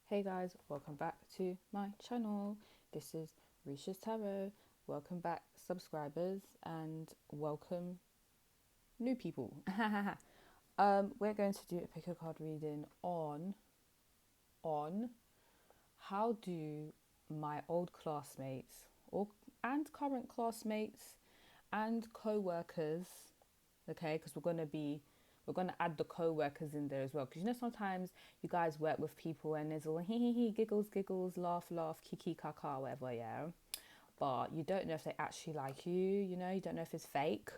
Hey guys, welcome back to my channel. This is Risha's Tarot. Welcome back subscribers and welcome new people. We're going to do a pick a card reading on how do my old classmates and current classmates and co-workers, okay, because we're gonna add the co-workers in there as well, because sometimes you guys work with people and there's all hee giggles, laugh, kiki kaka, whatever, yeah, but you don't know if they actually like you don't know if it's fake.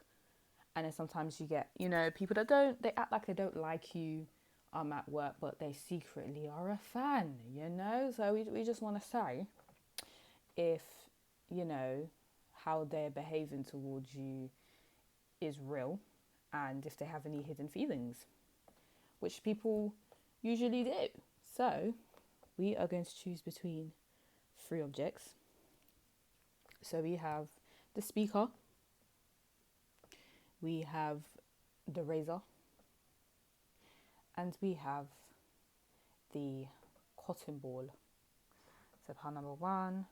And then sometimes you get people that they act like they don't like you at work, but they secretly are a fan, so we just want to say if you know how they're behaving towards you is real, and if they have any hidden feelings, which people usually do. So we are going to choose between three objects. So we have the speaker, we have the razor, and we have the cotton ball. So pile number one,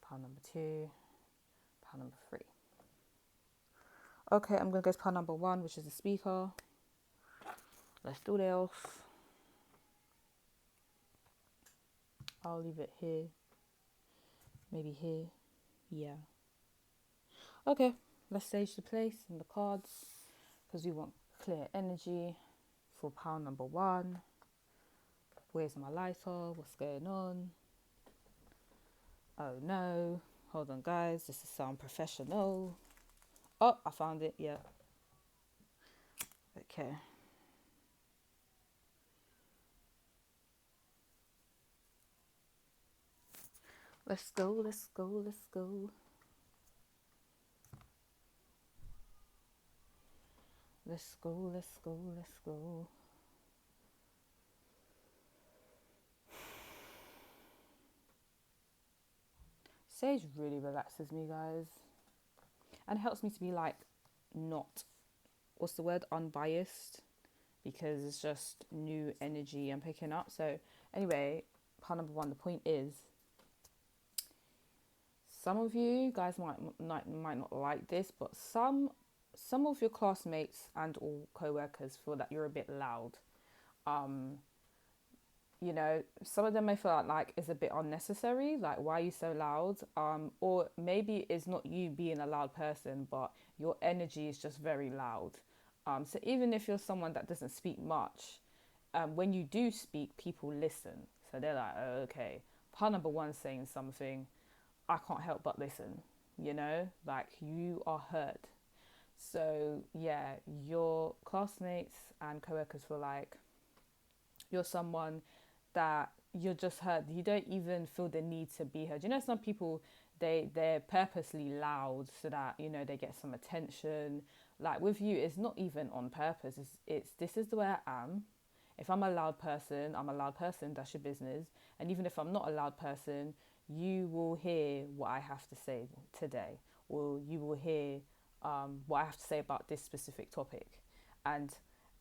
pile number two, pile number three. Okay, I'm going to go to pile number one, which is the speaker. Let's do this. I'll leave it here. Maybe here. Yeah. Okay, let's stage the place and the cards, because we want clear energy for pile number one. Where's my lighter? What's going on? Oh no. Hold on, guys. This is sound professional. Oh, I found it. Yeah. Okay. Let's go. Let's go. Let's go. Let's go. Let's go. Let's go. Sage really relaxes me, guys, and helps me to be like not, what's the word, unbiased, because it's just new energy I'm picking up. So anyway, part number one, the point is, some of you guys might not like this, but some of your classmates and or co-workers feel that you're a bit loud. um some of them may feel like it's a bit unnecessary, like, why are you so loud? Or maybe it's not you being a loud person, but your energy is just very loud. So even if you're someone that doesn't speak much, when you do speak, people listen. So they're like, oh, okay, part number one saying something, I can't help but listen, like, you are heard. So yeah, your classmates and co-workers feel like you're someone that you're just heard. You don't even feel the need to be heard. Some people, they're purposely loud so that they get some attention. Like with you, it's not even on purpose. It's this is the way I am. If I'm a loud person, I'm a loud person. That's your business. And even if I'm not a loud person, you will hear what I have to say today, or you will hear what I have to say about this specific topic. And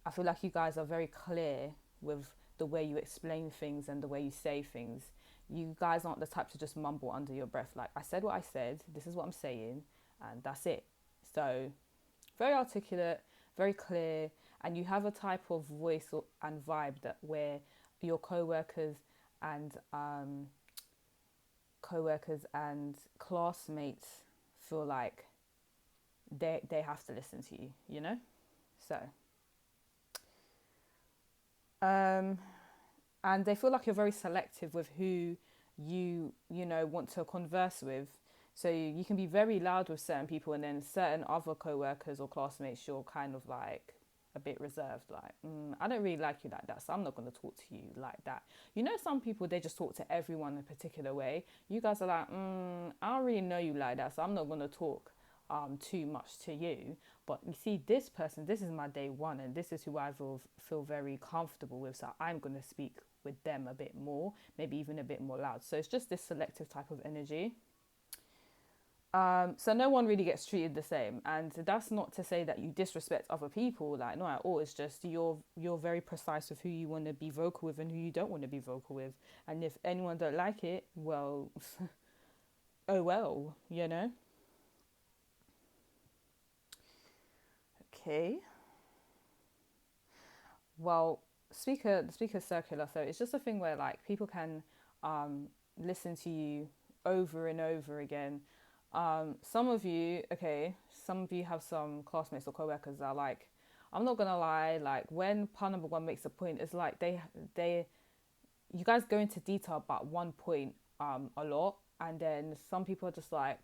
I feel like you guys are very clear with the way you explain things and the way you say things. You guys aren't the type to just mumble under your breath. Like, I said what I said, this is what I'm saying, and that's it. So, very articulate, very clear, and you have a type of voice and vibe that where your and co-workers and classmates feel like they have to listen to you. So, and they feel like you're very selective with who you want to converse with. So you can be very loud with certain people, and then certain other co-workers or classmates, you're kind of like a bit reserved, like, I don't really like you like that, so I'm not going to talk to you like that. Some people, they just talk to everyone in a particular way. You guys are like, I don't really know you like that, so I'm not going to talk too much to you. But you see, this person, this is my day one, and this is who I feel very comfortable with, so I'm going to speak with them a bit more, maybe even a bit more loud. So it's just this selective type of energy. So no one really gets treated the same, and that's not to say that you disrespect other people, like not at all. It's just you're very precise with who you want to be vocal with and who you don't want to be vocal with, and if anyone don't like it, well, oh well, you know. Okay, well, the speaker circular. So it's just a thing where like people can um, listen to you over and over again. Some of you, okay, some of you have some classmates or coworkers that are like, I'm not gonna lie, like when part number one makes a point, it's like they you guys go into detail about one point a lot, and then some people are just like,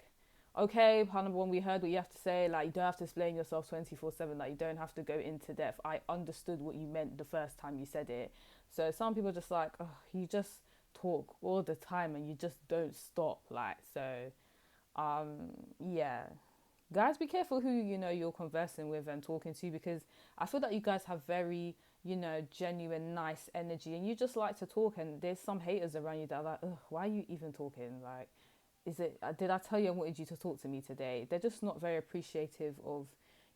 okay, part number one, we heard what you have to say, like you don't have to explain yourself 24/7, like you don't have to go into depth. I understood what you meant the first time you said it. So some people are just like, oh, you just talk all the time and you just don't stop, like. So um yeah, guys, be careful who you're conversing with and talking to, because I feel that you guys have very genuine nice energy, and you just like to talk, and there's some haters around you that are like, ugh, why are you even talking, like, is it did I tell you I wanted you to talk to me today? They're just not very appreciative of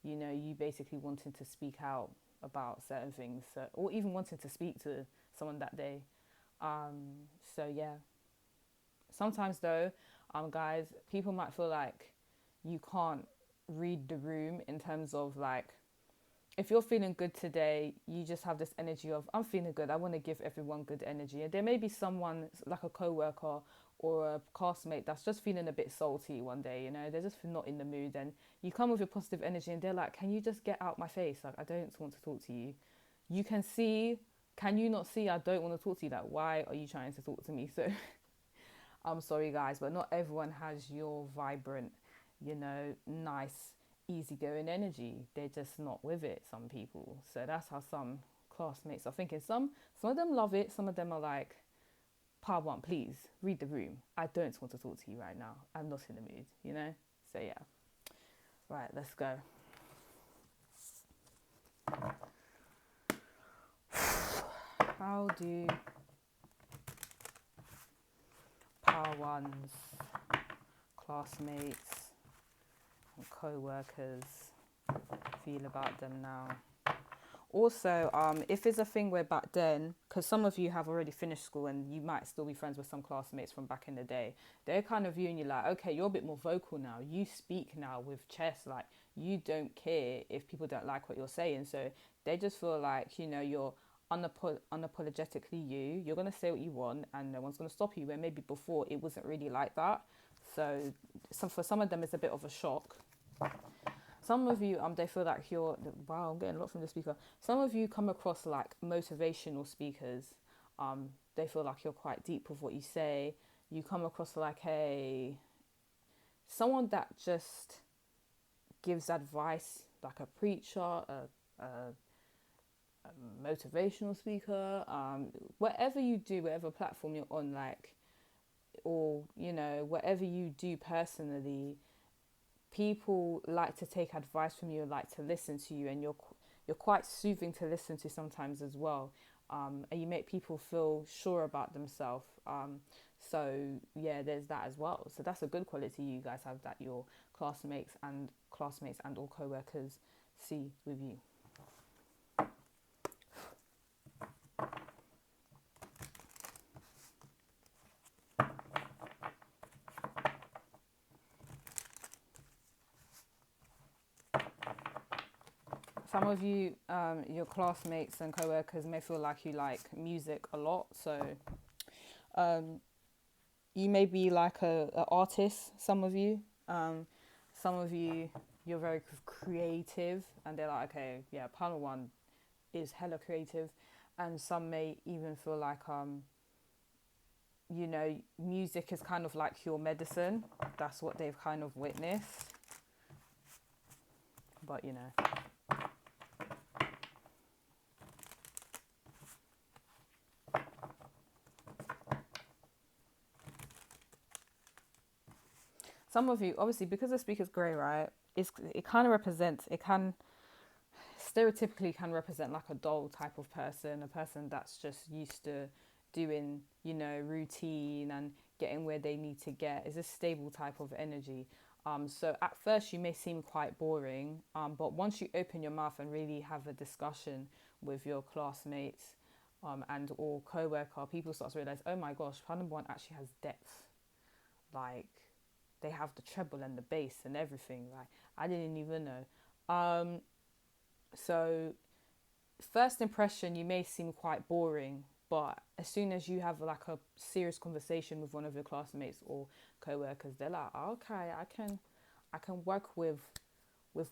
you basically wanting to speak out about certain things, so, or even wanting to speak to someone that day. So yeah, sometimes though, guys, people might feel like you can't read the room, in terms of like, if you're feeling good today, you just have this energy of, I'm feeling good, I want to give everyone good energy. And there may be someone like a coworker or a classmate that's just feeling a bit salty one day, they're just not in the mood, and you come with your positive energy and they're like, can you just get out my face, like I don't want to talk to you. You can see, can you not see I don't want to talk to you? Like, why are you trying to talk to me? So I'm sorry, guys, but not everyone has your vibrant, nice, easygoing energy. They're just not with it, some people. So that's how some classmates are thinking. Some of them love it. Some of them are like, part one, please read the room. I don't want to talk to you right now. I'm not in the mood. So yeah. Right, let's go. How do power ones, classmates, and co-workers feel about them now? Also, if it's a thing where back then, because some of you have already finished school and you might still be friends with some classmates from back in the day, they're kind of viewing you like, okay, you're a bit more vocal now. You speak now with chest, like you don't care if people don't like what you're saying. So they just feel like, you're unapologetically you. You're going to say what you want and no one's going to stop you, where maybe before it wasn't really like that. So for some of them, it's a bit of a shock. Some of you, they feel like wow, I'm getting a lot from the speaker. Some of you come across like motivational speakers. They feel like you're quite deep with what you say. You come across like someone that just gives advice, like a preacher, a motivational speaker. Whatever you do, whatever platform you're on, like, or whatever you do personally, people like to take advice from you, like to listen to you, and you're quite soothing to listen to sometimes as well. And you make people feel sure about themselves. So yeah, there's that as well. So that's a good quality you guys have, that your classmates and all co-workers see with you. Some of you, your classmates and co-workers may feel like you like music a lot. So you may be like a artist, some of you. Some of you, you're very creative, and they're like, okay, yeah, panel one is hella creative. And some may even feel like, music is kind of like your medicine. That's what they've kind of witnessed. But, some of you, obviously, because the speaker's grey, right, it kind of represents, it can stereotypically can represent like a dull type of person, a person that's just used to doing, routine and getting where they need to get. Is a stable type of energy. So at first you may seem quite boring, but once you open your mouth and really have a discussion with your classmates and or co-worker, people start to realize, oh my gosh, part number one actually has depth. Like they have the treble and the bass and everything. Like I didn't even know. So first impression, you may seem quite boring, but as soon as you have like a serious conversation with one of your classmates or co-workers, they're like, okay, I can work with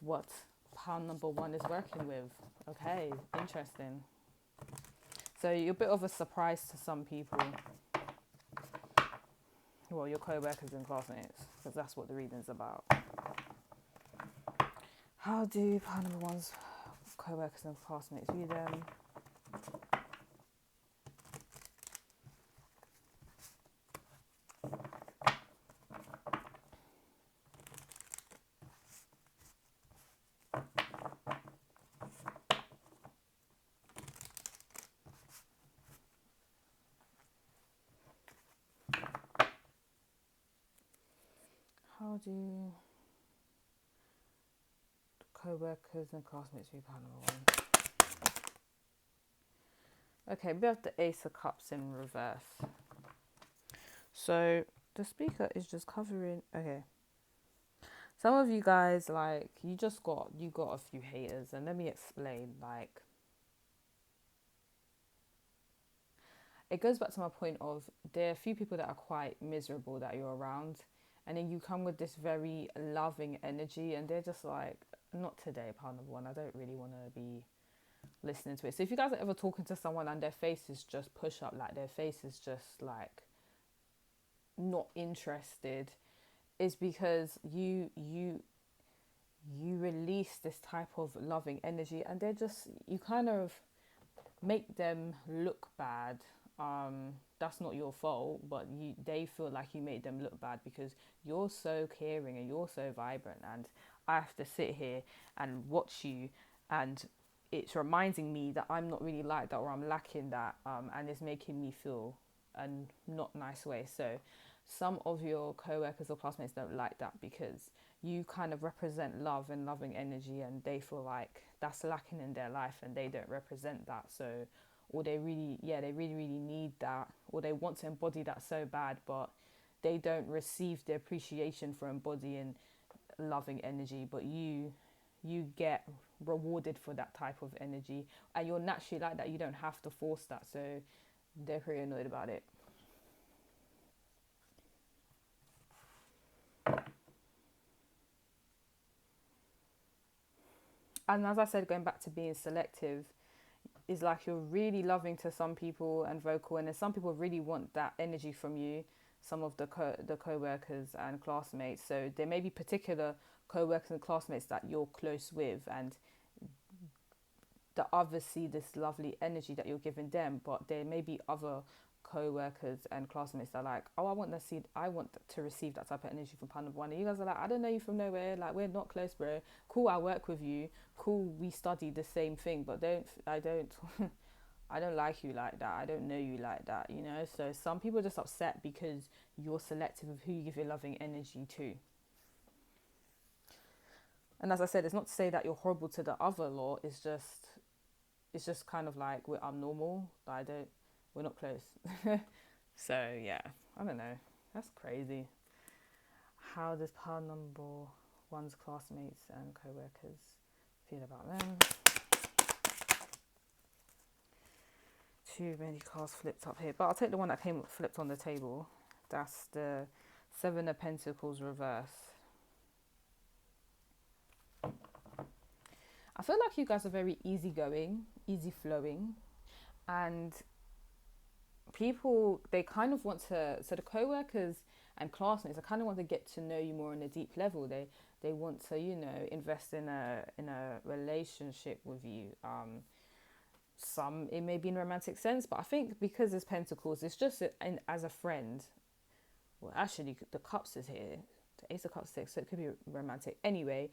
what pound number one is working with. Okay, interesting. So you're a bit of a surprise to some people. Well, your co-workers and classmates, because that's what the reading's about. How do pound number one's co-workers and classmates view them? How do co-workers and classmates view pound number one? Okay, we have the Ace of Cups in reverse. So the speaker is just covering. Okay, some of you guys, like, you got a few haters, and let me explain. Like, it goes back to my point of there are a few people that are quite miserable that you're around, and then you come with this very loving energy, and they're just like, not today, part number one. I don't really want to be listening to it. So if you guys are ever talking to someone and their face is just push up, like their face is just like not interested, is because you release this type of loving energy, and they're just, you kind of make them look bad. That's not your fault, but they feel like you made them look bad because you're so caring and you're so vibrant, and I have to sit here and watch you, and it's reminding me that I'm not really like that, or I'm lacking that, and it's making me feel a not nice way. So some of your co-workers or classmates don't like that because you kind of represent love and loving energy, and they feel like that's lacking in their life and they don't represent that. So, or they really really need that, or they want to embody that so bad, but they don't receive the appreciation for embodying loving energy. But you get rewarded for that type of energy, and you're naturally like that. You don't have to force that. So they're pretty annoyed about it. And as I said, going back to being selective, is like you're really loving to some people and vocal, and then some people really want that energy from you. Some of the co-workers and classmates. So there may be particular co-workers and classmates that you're close with, and the others see this lovely energy that you're giving them, but there may be other co-workers and classmates that are like, oh, I want to receive that type of energy from Panda One. And you guys are like, I don't know you from nowhere, like, we're not close, bro. Cool, I work with you. Cool, we study the same thing, but I don't I don't like you like that. I don't know you like that, you know? So some people are just upset because you're selective of who you give your loving energy to. And as I said, it's not to say that you're horrible to the other lot. It's just kind of like I'm normal, but we're not close. So yeah, I don't know. That's crazy. How does power number one's classmates and co-workers feel about them? Too many cards flipped up here, but I'll take the one that came flipped on the table. That's the Seven of Pentacles reverse. I feel like you guys are very easygoing, easy flowing, and people, they kind of want to, so the co-workers and classmates, they kind of want to get to know you more on a deep level. They want to, invest in a relationship with you. Some, it may be in a romantic sense, but I think because it's Pentacles, it's just as a friend. Well, actually, the Cups is here, the Ace of Cups 6, so it could be romantic. Anyway,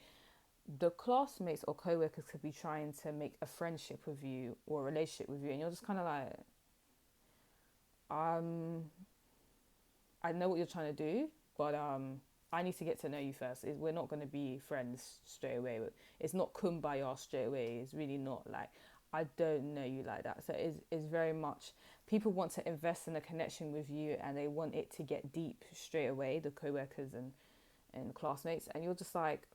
the classmates or co-workers could be trying to make a friendship with you or a relationship with you, and you're just kind of like, I know what you're trying to do, but I need to get to know you first. We're not going to be friends straight away. It's not kumbaya straight away. It's really not. Like, I don't know you like that. So it's very much, people want to invest in a connection with you and they want it to get deep straight away, the co-workers and classmates. And you're just like,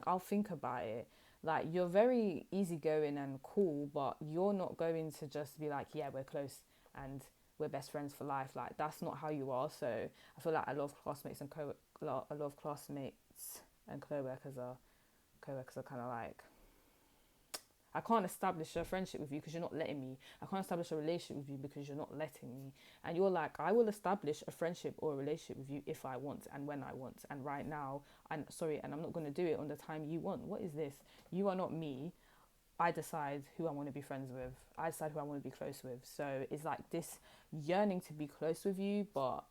I'll think about it. Like, you're very easygoing and cool, but you're not going to just be like, yeah, we're close and we're best friends for life. Like, that's not how you are. So I feel like a lot of classmates and a lot of classmates and co-workers are kind of like, I can't establish a friendship with you because you're not letting me. I can't establish a relationship with you because you're not letting me. And you're like, I will establish a friendship or a relationship with you if I want and when I want. And right now, and I'm not going to do it on the time you want. What is this? You are not me. I decide who I want to be friends with. I decide who I want to be close with. So it's like this yearning to be close with you, but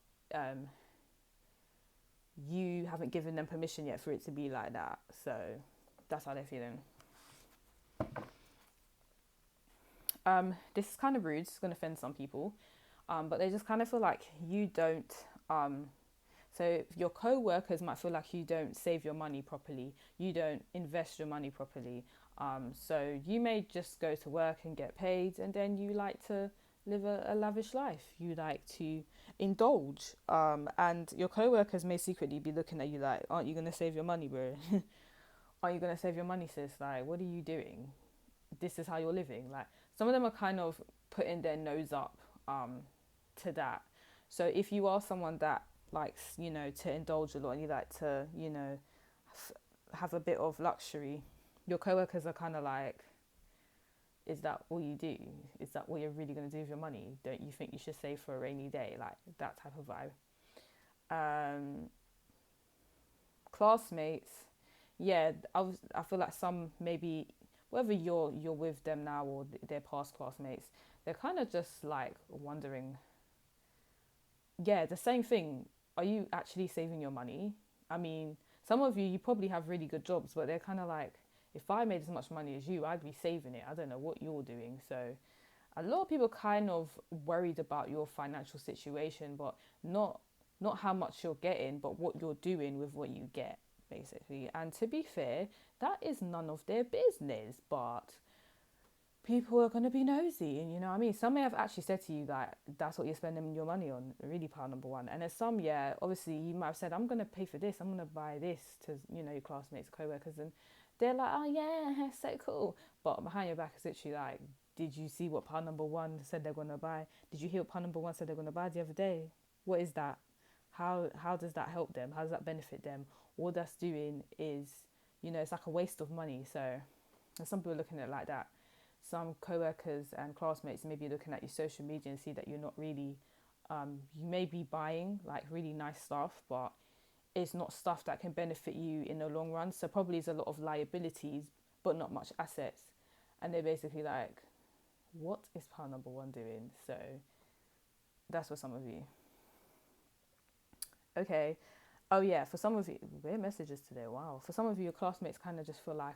you haven't given them permission yet for it to be like that. So that's how they're feeling. This is kind of rude. It's going to offend some people, but they just kind of feel like you don't. So your co-workers might feel like you don't save your money properly. You don't invest your money properly. So you may just go to work and get paid, and then you like to live a lavish life. You like to indulge, and your co-workers may secretly be looking at you like, aren't you going to save your money, bro? Aren't you going to save your money, sis? Like, what are you doing? This is how you're living. Like, some of them are kind of putting their nose up to that. So if you are someone that likes, to indulge a lot and you like to, have a bit of luxury, your coworkers are kind of like, is that all you do? Is that what you're really going to do with your money? Don't you think you should save for a rainy day? Like, that type of vibe. Classmates, yeah, I feel like some, maybe whether you're with them now or their past classmates, they're kind of just like wondering, yeah, the same thing. Are you actually saving your money? I mean, some of you probably have really good jobs, but they're kind of like, if I made as much money as you, I'd be saving it. I don't know what you're doing. So a lot of people kind of worried about your financial situation, but not how much you're getting, but what you're doing with what you get, basically. And to be fair, that is none of their business, but people are going to be nosy. And you know what I mean? Some may have actually said to you that that's what you're spending your money on, really, part number one. And there's some, yeah, obviously you might have said, I'm going to pay for this, I'm going to buy this to, your classmates, co-workers, and they're like, oh yeah, so cool. But behind your back is literally like, did you see what part number one said they're going to buy? Did you hear what part number one said they're going to buy the other day? What is that? How does that help them? How does that benefit them? All that's doing is, it's like a waste of money. So and some people are looking at it like that. Some co-workers and classmates may be looking at your social media and see that you're not really, you may be buying like really nice stuff, but it's not stuff that can benefit you in the long run. So probably it's a lot of liabilities, but not much assets. And they're basically like, what is part number one doing? So that's for some of you. Okay. Oh yeah, for some of you, weird messages today. Wow. For some of you, your classmates kind of just feel like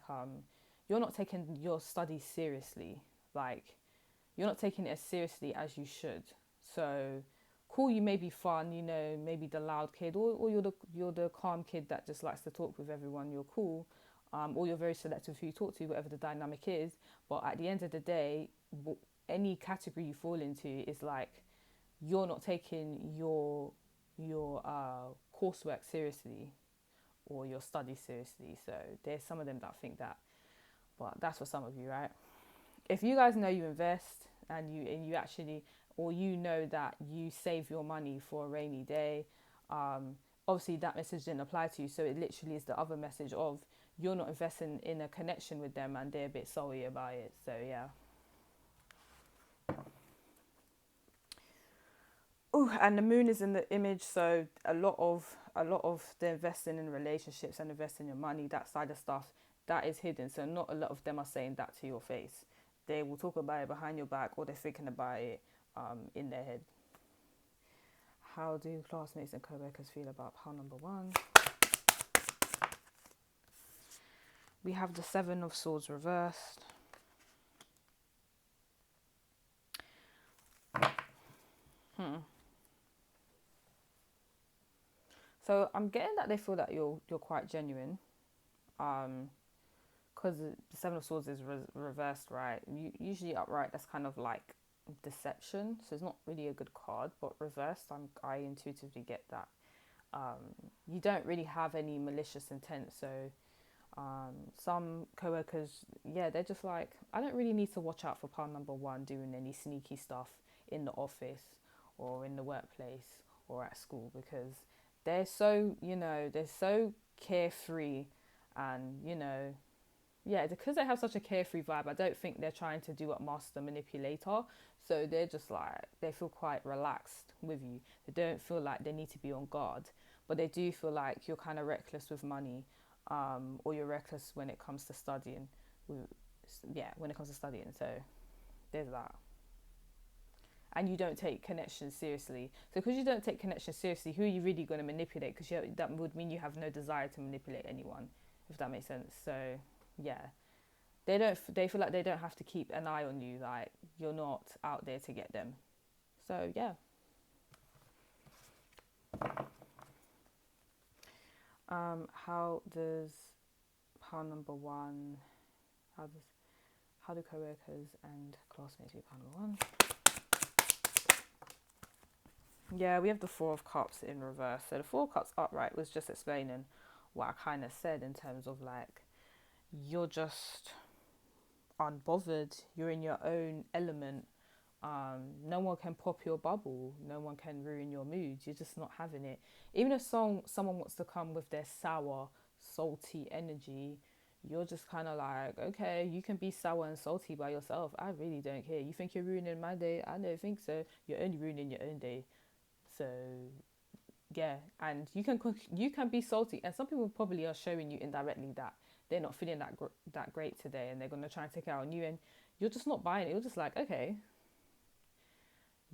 you're not taking your studies seriously. Like, you're not taking it as seriously as you should. So cool, you may be fun, maybe the loud kid, or you're the calm kid that just likes to talk with everyone. You're cool, or you're very selective who you talk to, whatever the dynamic is. But at the end of the day, any category you fall into is like, you're not taking your coursework seriously or your studies seriously. So there's some of them that think that, but that's for some of you, right? If you guys know you invest and you actually, or that you save your money for a rainy day, obviously that message didn't apply to you. So it literally is the other message of, you're not investing in a connection with them and they're a bit sorry about it. So yeah. Oh, and the moon is in the image, so a lot of the investing in relationships and investing your money, that side of stuff, that is hidden. So not a lot of them are saying that to your face. They will talk about it behind your back, or they're thinking about it in their head. How do classmates and co-workers feel about pile number one? We have the Seven of Swords reversed. So I'm getting that they feel that you're quite genuine. Because the Seven of Swords is reversed, right? Usually upright, that's kind of like deception. So it's not really a good card. But reversed, I intuitively get that. You don't really have any malicious intent. So some co-workers, yeah, they're just like, I don't really need to watch out for pile number one doing any sneaky stuff in the office or in the workplace or at school, because they're so, they're so carefree, and yeah, because they have such a carefree vibe, I don't think they're trying to do what master manipulator. So they're just like, they feel quite relaxed with you. They don't feel like they need to be on guard, but they do feel like you're kind of reckless with money, or you're reckless when it comes to studying. Yeah, when it comes to studying. So there's that. And you don't take connections seriously. So because you don't take connections seriously, who are you really going to manipulate? Because that would mean you have no desire to manipulate anyone, if that makes sense. So yeah, they feel like they don't have to keep an eye on you, like you're not out there to get them. So yeah. How does pile number one, how do co-workers and classmates do pile number one? Yeah, we have the Four of Cups in reverse. So the Four of Cups upright was just explaining what I kind of said, in terms of like, you're just unbothered, you're in your own element. No one can pop your bubble, no one can ruin your mood, you're just not having it. Even if someone wants to come with their sour, salty energy, you're just kind of like, okay, you can be sour and salty by yourself, I really don't care. You think you're ruining my day? I don't think so. You're only ruining your own day. So yeah, and you can be salty, and some people probably are showing you indirectly that they're not feeling that great today, and they're going to try and take it out on you, and you're just not buying it. You're just like, okay,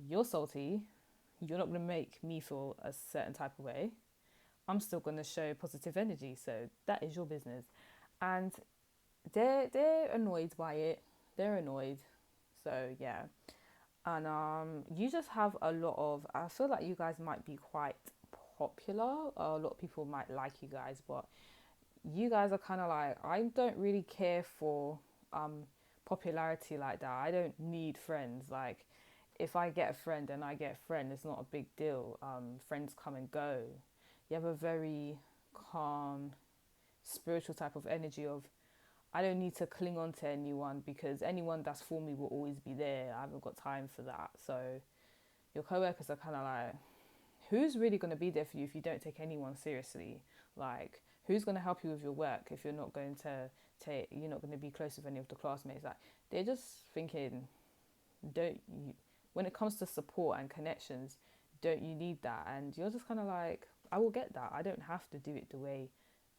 you're salty, you're not going to make me feel a certain type of way, I'm still going to show positive energy, so that is your business. And they're annoyed by it, they're annoyed. So yeah. And you just have a lot of, I feel like you guys might be quite popular, a lot of people might like you guys, but you guys are kind of like, I don't really care for popularity like that. I don't need friends. Like, if I get a friend and I get a friend, it's not a big deal. Friends come and go. You have a very calm, spiritual type of energy of, I don't need to cling on to anyone, because anyone that's for me will always be there. I haven't got time for that. So your co-workers are kind of like, who's really going to be there for you if you don't take anyone seriously? Like, who's going to help you with your work if you're not going to you're not going to be close with any of the classmates? Like, they're just thinking, don't you, when it comes to support and connections, don't you need that? And you're just kind of like, I will get that. I don't have to do it the way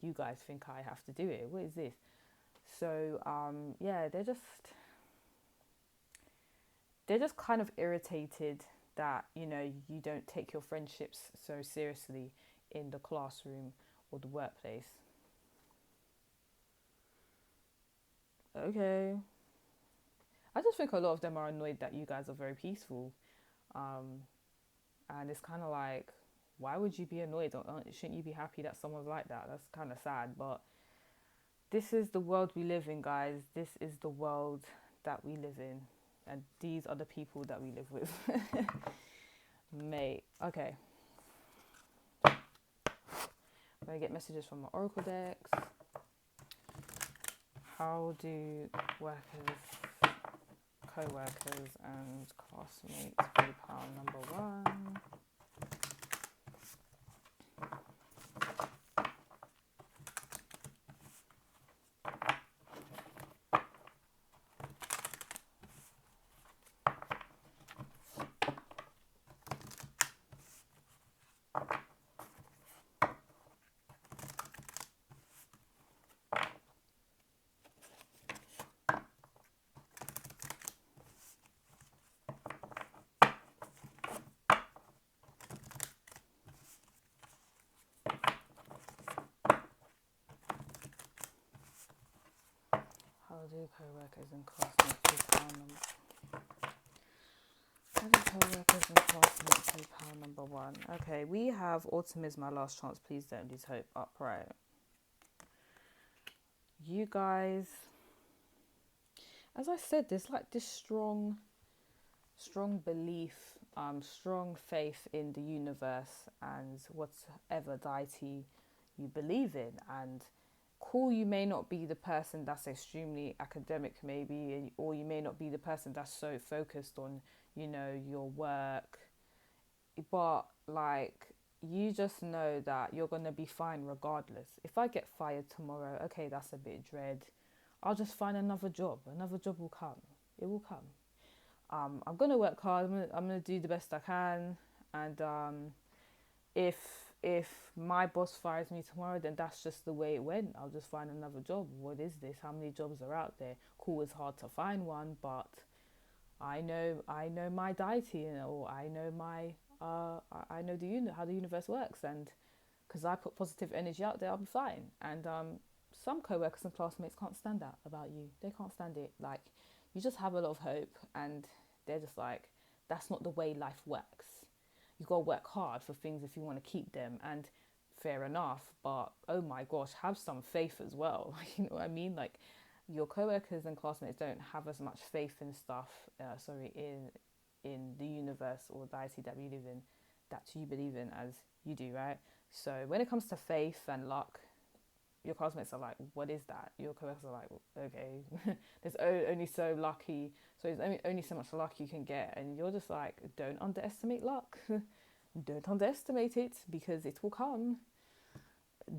you guys think I have to do it. What is this? So yeah, they're just kind of irritated that, you don't take your friendships so seriously in the classroom or the workplace. Okay. I just think a lot of them are annoyed that you guys are very peaceful. And it's kind of like, why would you be annoyed? Shouldn't you be happy that someone's like that? That's kind of sad, but this is the world we live in, guys. This is the world that we live in. And these are the people that we live with. Mate. Okay. I'm going to get messages from my oracle decks. How do co-workers and classmates view pile number one? How do co-workers and classmates view pile number one? How do co-workers and classmates view pile number one? one. Okay, we have autumn is my last chance. Please don't lose hope. Upright. You guys, as I said, there's like this strong belief, strong faith in the universe and whatever deity you believe in. And cool, you may not be the person that's extremely academic, maybe, or you may not be the person that's so focused on, your work, but like, you just know that you're going to be fine regardless. If I get fired tomorrow, okay, that's a bit dread. I'll just find another job. Another job will come. It will come. I'm going to work hard. I'm gonna do the best I can. And if my boss fires me tomorrow, then that's just the way it went. I'll just find another job. What is this? How many jobs are out there? Cool, it's hard to find one, but I know my deity, or I know my I know how the universe works, and because I put positive energy out there, I'll be fine. And some co-workers and classmates can't stand that about you. They can't stand it. Like, you just have a lot of hope, and they're just like, that's not the way life works. You got to work hard for things if you want to keep them, and fair enough, but oh my gosh, have some faith as well. You know what I mean? Like, your co-workers and classmates don't have as much faith in stuff, in the universe or deity that you believe in as you do, right? So when it comes to faith and luck, your classmates are like, what is that? Your co-workers are like, okay, there's only so lucky, so there's only so much luck you can get, and you're just like, don't underestimate luck. Don't underestimate it, because it will come.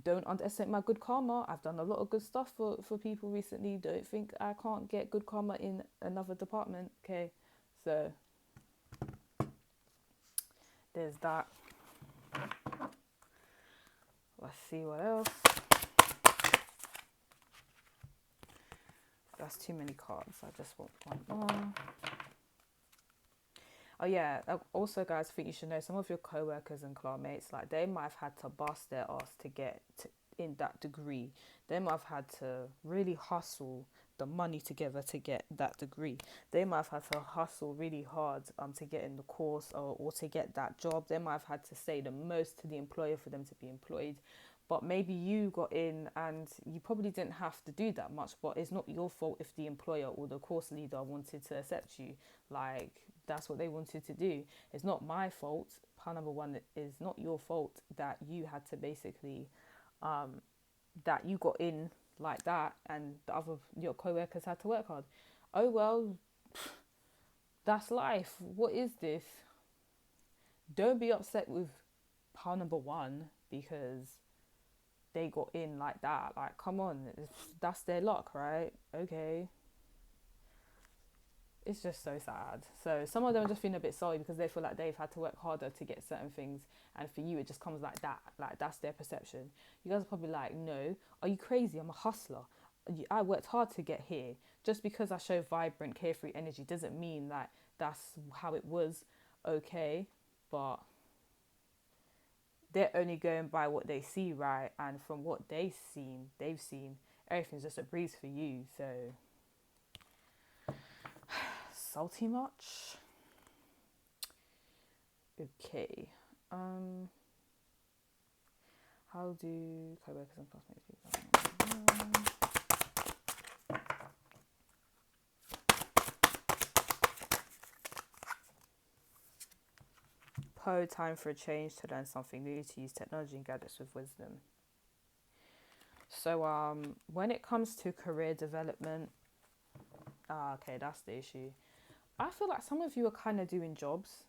Don't underestimate my good karma. I've done a lot of good stuff for people recently. Don't think I can't get good karma in another department. Okay, so there's that. Let's see what else. That's too many cards. I just want one more. Oh yeah, also guys, I think you should know some of your co-workers and classmates, like, they might have had to bust their ass to get in that degree. They might have had to really hustle the money together to get that degree. They might have had to hustle really hard to get in the course, or to get that job. They might have had to say the most to the employer for them to be employed. But maybe you got in and you probably didn't have to do that much, but it's not your fault if the employer or the course leader wanted to accept you. Like, that's what they wanted to do. It's not my fault. Part number one is not your fault that you had to basically, that you got in like that, and your co-workers had to work hard. Oh well, that's life. What is this? Don't be upset with part number one because they got in like that. Like, come on, that's their luck, right? Okay. It's just so sad. So some of them are just feeling a bit sorry because they feel like they've had to work harder to get certain things, and for you it just comes like that. Like, that's their perception. You guys are probably like, no, are you crazy? I'm a hustler. I worked hard to get here. Just because I show vibrant, carefree energy doesn't mean that that's how it was. Okay, but they're only going by what they see, right? And from what they've seen, everything's just a breeze for you. So, salty much? Okay. How do co-workers and classmates feel? Time for a change, to learn something new, to use technology and gadgets with wisdom. So when it comes to career development, okay, that's the issue. I feel like some of you are kind of doing jobs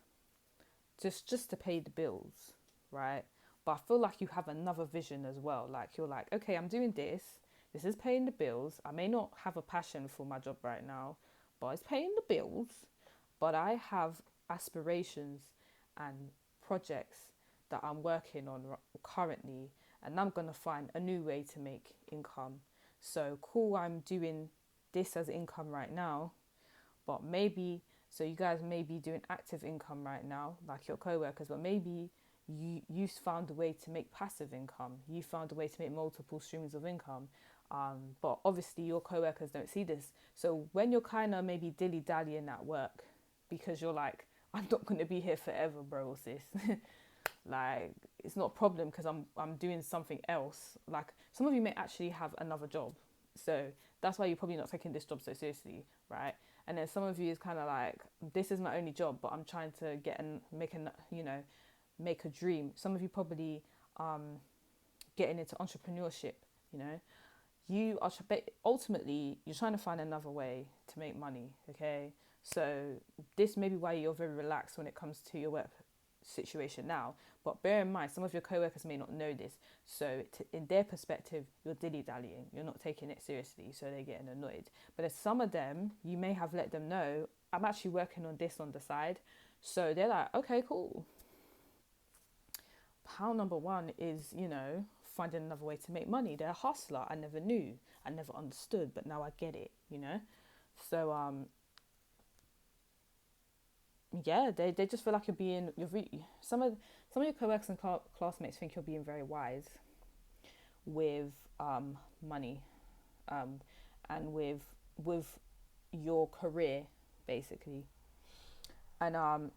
just to pay the bills, right? But I feel like you have another vision as well. Like, you're like, okay, I'm doing this is paying the bills. I may not have a passion for my job right now, but it's paying the bills. But I have aspirations and projects that I'm working on currently, and I'm going to find a new way to make income. So cool, I'm doing this as income right now, but maybe, so you guys may be doing active income right now, like your co-workers, but maybe you found a way to make passive income. You found a way to make multiple streams of income. But obviously your co-workers don't see this. So when you're kind of maybe dilly-dallying at work, because you're like, I'm not going to be here forever, bro, or sis. Like, it's not a problem because I'm doing something else. Like, some of you may actually have another job, so that's why you're probably not taking this job so seriously, right? And then some of you is kind of like, this is my only job, but I'm trying to make a dream. Some of you probably getting into entrepreneurship. You know, you are ultimately you're trying to find another way to make money. Okay, so this may be why you're very relaxed when it comes to your work situation now, but bear in mind some of your co-workers may not know this, so in their perspective you're dilly-dallying, you're not taking it seriously, so they're getting annoyed. But as some of them, you may have let them know, I'm actually working on this on the side, so they're like, okay, cool. How number one is, finding another way to make money. They're a hustler. I never knew, I never understood, but now I get it. So yeah, they just feel like some of your co-workers and classmates think you're being very wise with money, and with your career, basically. And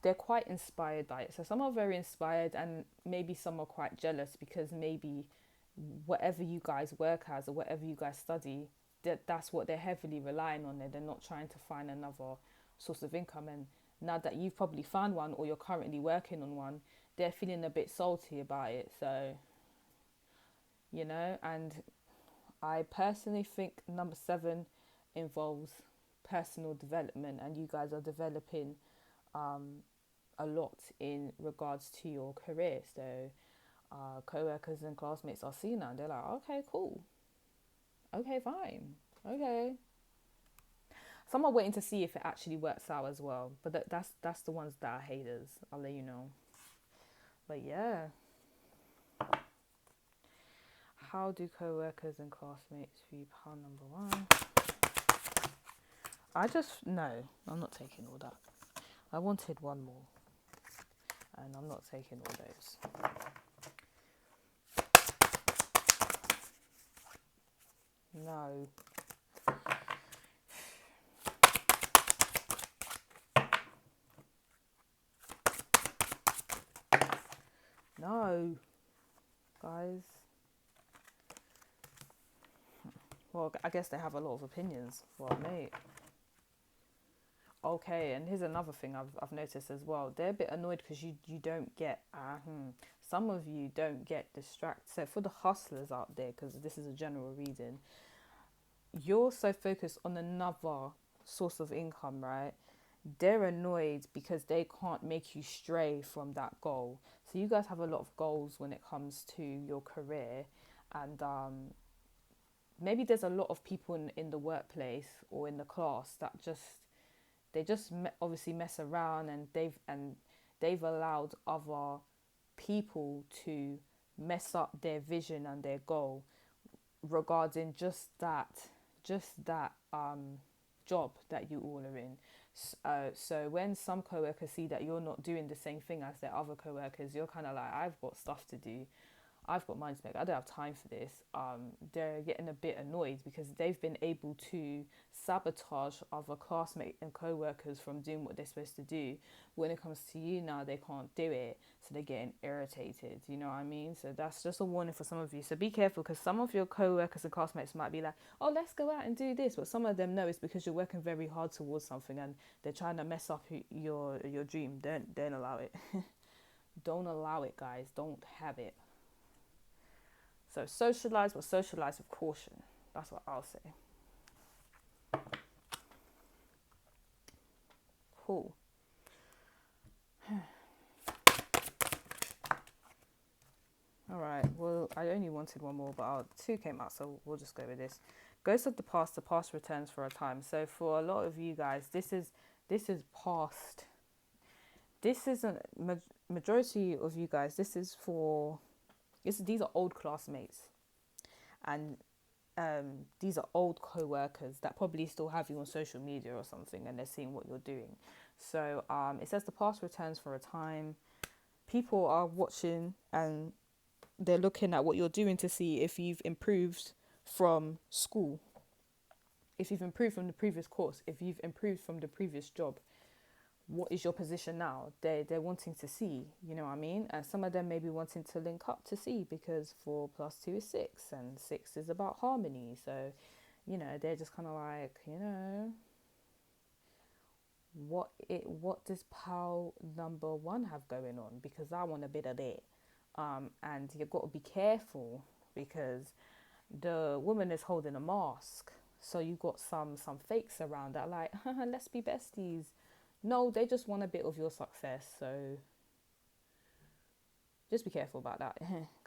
they're quite inspired by it. So some are very inspired, and maybe some are quite jealous because maybe whatever you guys work as or whatever you guys study, that's what they're heavily relying on. They're not trying to find another source of income. And now that you've probably found one or you're currently working on one, they're feeling a bit salty about it. So, and I personally think number 7 involves personal development, and you guys are developing a lot in regards to your career. So co-workers and classmates are seeing that and they're like, okay, cool, okay, fine, okay. Some are waiting to see if it actually works out as well, but that's the ones that are haters, I'll let you know. But yeah, how do co-workers and classmates view pile number 1? No, I'm not taking all that. I wanted one more, and I'm not taking all those. No. No, guys. Well, I guess they have a lot of opinions. Well, mate. Okay, and here's another thing I've noticed as well. They're a bit annoyed because you don't get, some of you don't get distracted. So for the hustlers out there, because this is a general reading, you're so focused on another source of income, right? They're annoyed because they can't make you stray from that goal. So you guys have a lot of goals when it comes to your career, and maybe there's a lot of people in the workplace or in the class that obviously mess around, and they've allowed other people to mess up their vision and their goal regarding just that job that you all are in. So when some co-workers see that you're not doing the same thing as their other co-workers, you're kind of like, I've got stuff to do, I've got minds to make, I don't have time for this. They're getting a bit annoyed because they've been able to sabotage other classmates and co-workers from doing what they're supposed to do. When it comes to you now, they can't do it, so they're getting irritated. You know what I mean? So that's just a warning for some of you. So be careful, because some of your co-workers and classmates might be like, oh, let's go out and do this, but some of them know it's because you're working very hard towards something and they're trying to mess up your dream. Don't allow it. Don't allow it, guys. Don't have it. So socialise, but socialise with caution. That's what I'll say. Cool. All right. Well, I only wanted one more, but 2 came out, so we'll just go with this. Ghosts of the past returns for a time. So for a lot of you guys, this is past. This isn't majority of you guys. These are old classmates, and these are old co-workers that probably still have you on social media or something, and they're seeing what you're doing. So it says the past returns for a time. People are watching and they're looking at what you're doing to see if you've improved from school, if you've improved from the previous course, if you've improved from the previous job. what is your position now? They're wanting to see, you know what I mean? And some of them may be wanting to link up to see, because 4+2 is 6, and 6 is about harmony. So, you know, they're just kind of like, you know, what does pal number one have going on? Because I want a bit of it. And you've got to be careful, because the woman is holding a mask. So you've got some fakes around that, like, let's be besties. No, they just want a bit of your success. So just be careful about that,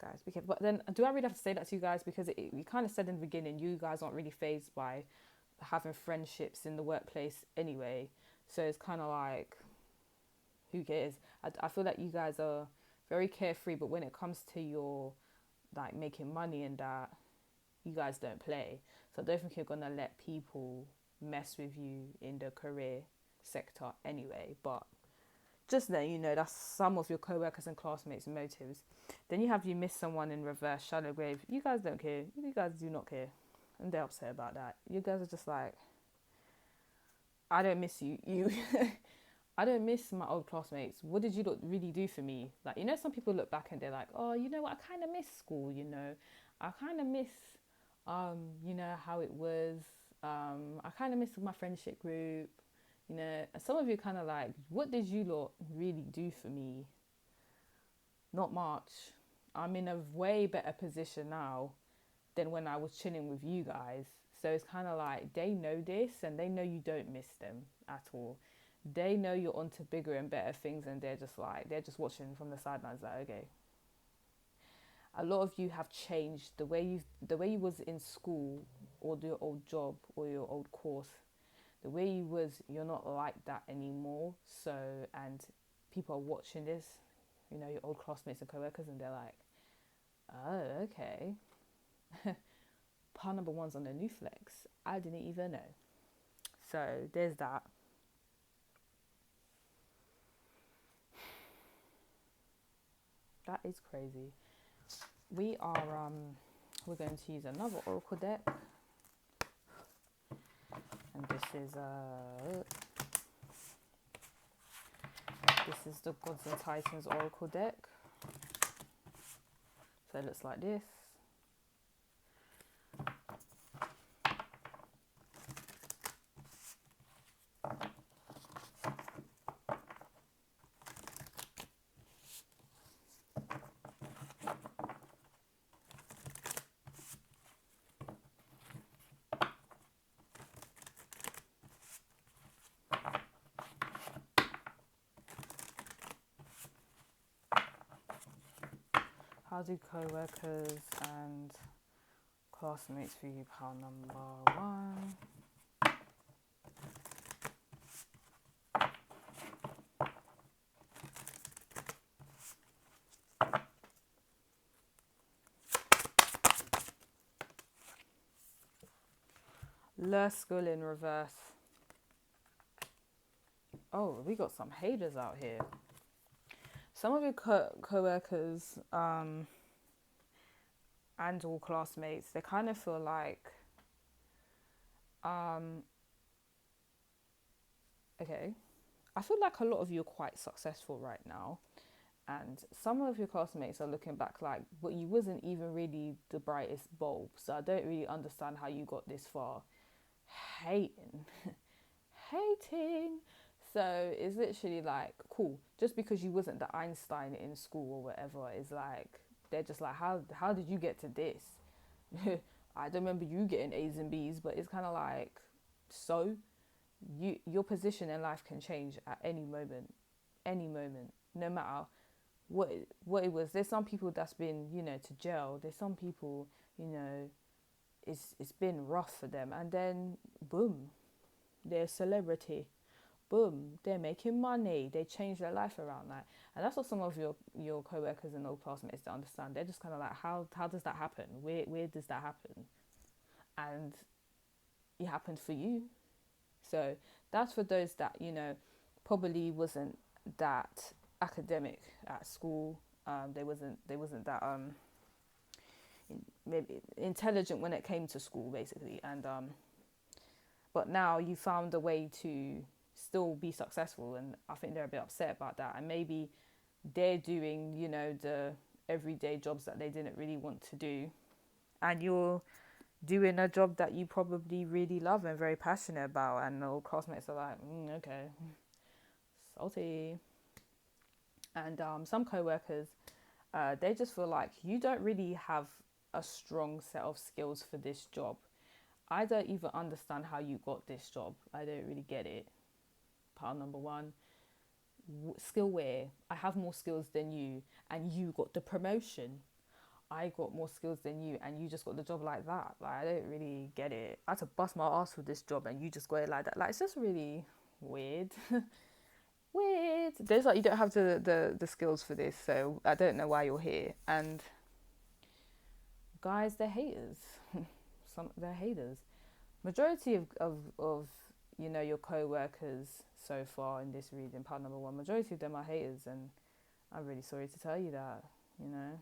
guys. Be careful. But then, do I really have to say that to you guys? Because you kind of said in the beginning, you guys aren't really fazed by having friendships in the workplace anyway. So it's kind of like, who cares? I feel like you guys are very carefree, but when it comes to your, like, making money and that, you guys don't play. So I don't think you're gonna let people mess with you in the career sector anyway. But just then, you know, that's some of your co-workers and classmates' motives. Then you have, you miss someone in reverse, shallow grave. You guys don't care. You guys do not care, and they're upset about that. You guys are just like, I don't miss you. I don't miss my old classmates. What did you really do for me? Like, you know, some people look back and they're like, oh, you know what? I kind of miss school. You know, I kind of miss, you know, how it was. I kind of miss my friendship group. You know, some of you kind of like, what did you lot really do for me? Not much. I'm in a way better position now than when I was chilling with you guys. So it's kind of like, they know this, and they know you don't miss them at all. They know you're onto bigger and better things, and they're just watching from the sidelines like, okay. A lot of you have changed the way you was in school, or your old job, or your old course. The way you was, you're not like that anymore. So, and people are watching this, you know, your old classmates and co-workers, and they're like, oh, okay. Par number one's on the new flex. I didn't even know. So there's that. That is crazy. We're going to use another oracle deck, and this is the Gods and Titans oracle deck. So it looks like this. How do co-workers and classmates view pile number one? Le school in reverse. Oh, we got some haters out here. Some of your co-workers and all classmates, they kind of feel like, okay, I feel like a lot of you are quite successful right now, and some of your classmates are looking back like, but you wasn't even really the brightest bulb, so I don't really understand how you got this far. Hating. So it's literally like, cool, just because you wasn't the Einstein in school or whatever, is like, they're just like, how did you get to this? I don't remember you getting A's and B's, but it's kind of like, so your position in life can change at any moment, no matter what it was. There's some people that's been, you know, to jail. There's some people, you know, it's been rough for them, and then boom, they're a celebrity. Boom, they're making money. They change their life around that. And that's what some of your co-workers and old classmates don't understand. They're just kind of like, how does that happen? Where does that happen? And it happened for you. So that's for those that, you know, probably wasn't that academic at school. They wasn't that maybe intelligent when it came to school, basically. And but now you found a way to still be successful. And I think they're a bit upset about that. And maybe they're doing, you know, the everyday jobs that they didn't really want to do, and you're doing a job that you probably really love and very passionate about, and all classmates are like, okay, salty. And some co-workers, they just feel like you don't really have a strong set of skills for this job. I don't even understand how you got this job. I don't really get it. Part number one, skill where? I have more skills than you, and you got the promotion. I got more skills than you, and you just got the job like that. Like, I don't really get it. I had to bust my ass for this job, and you just got it like that. Like, it's just really weird. Weird. There's like, you don't have the skills for this, so I don't know why you're here. And guys, they're haters. They're haters. Majority of you know, your co-workers so far in this reading, part number one, majority of them are haters, and I'm really sorry to tell you that, you know.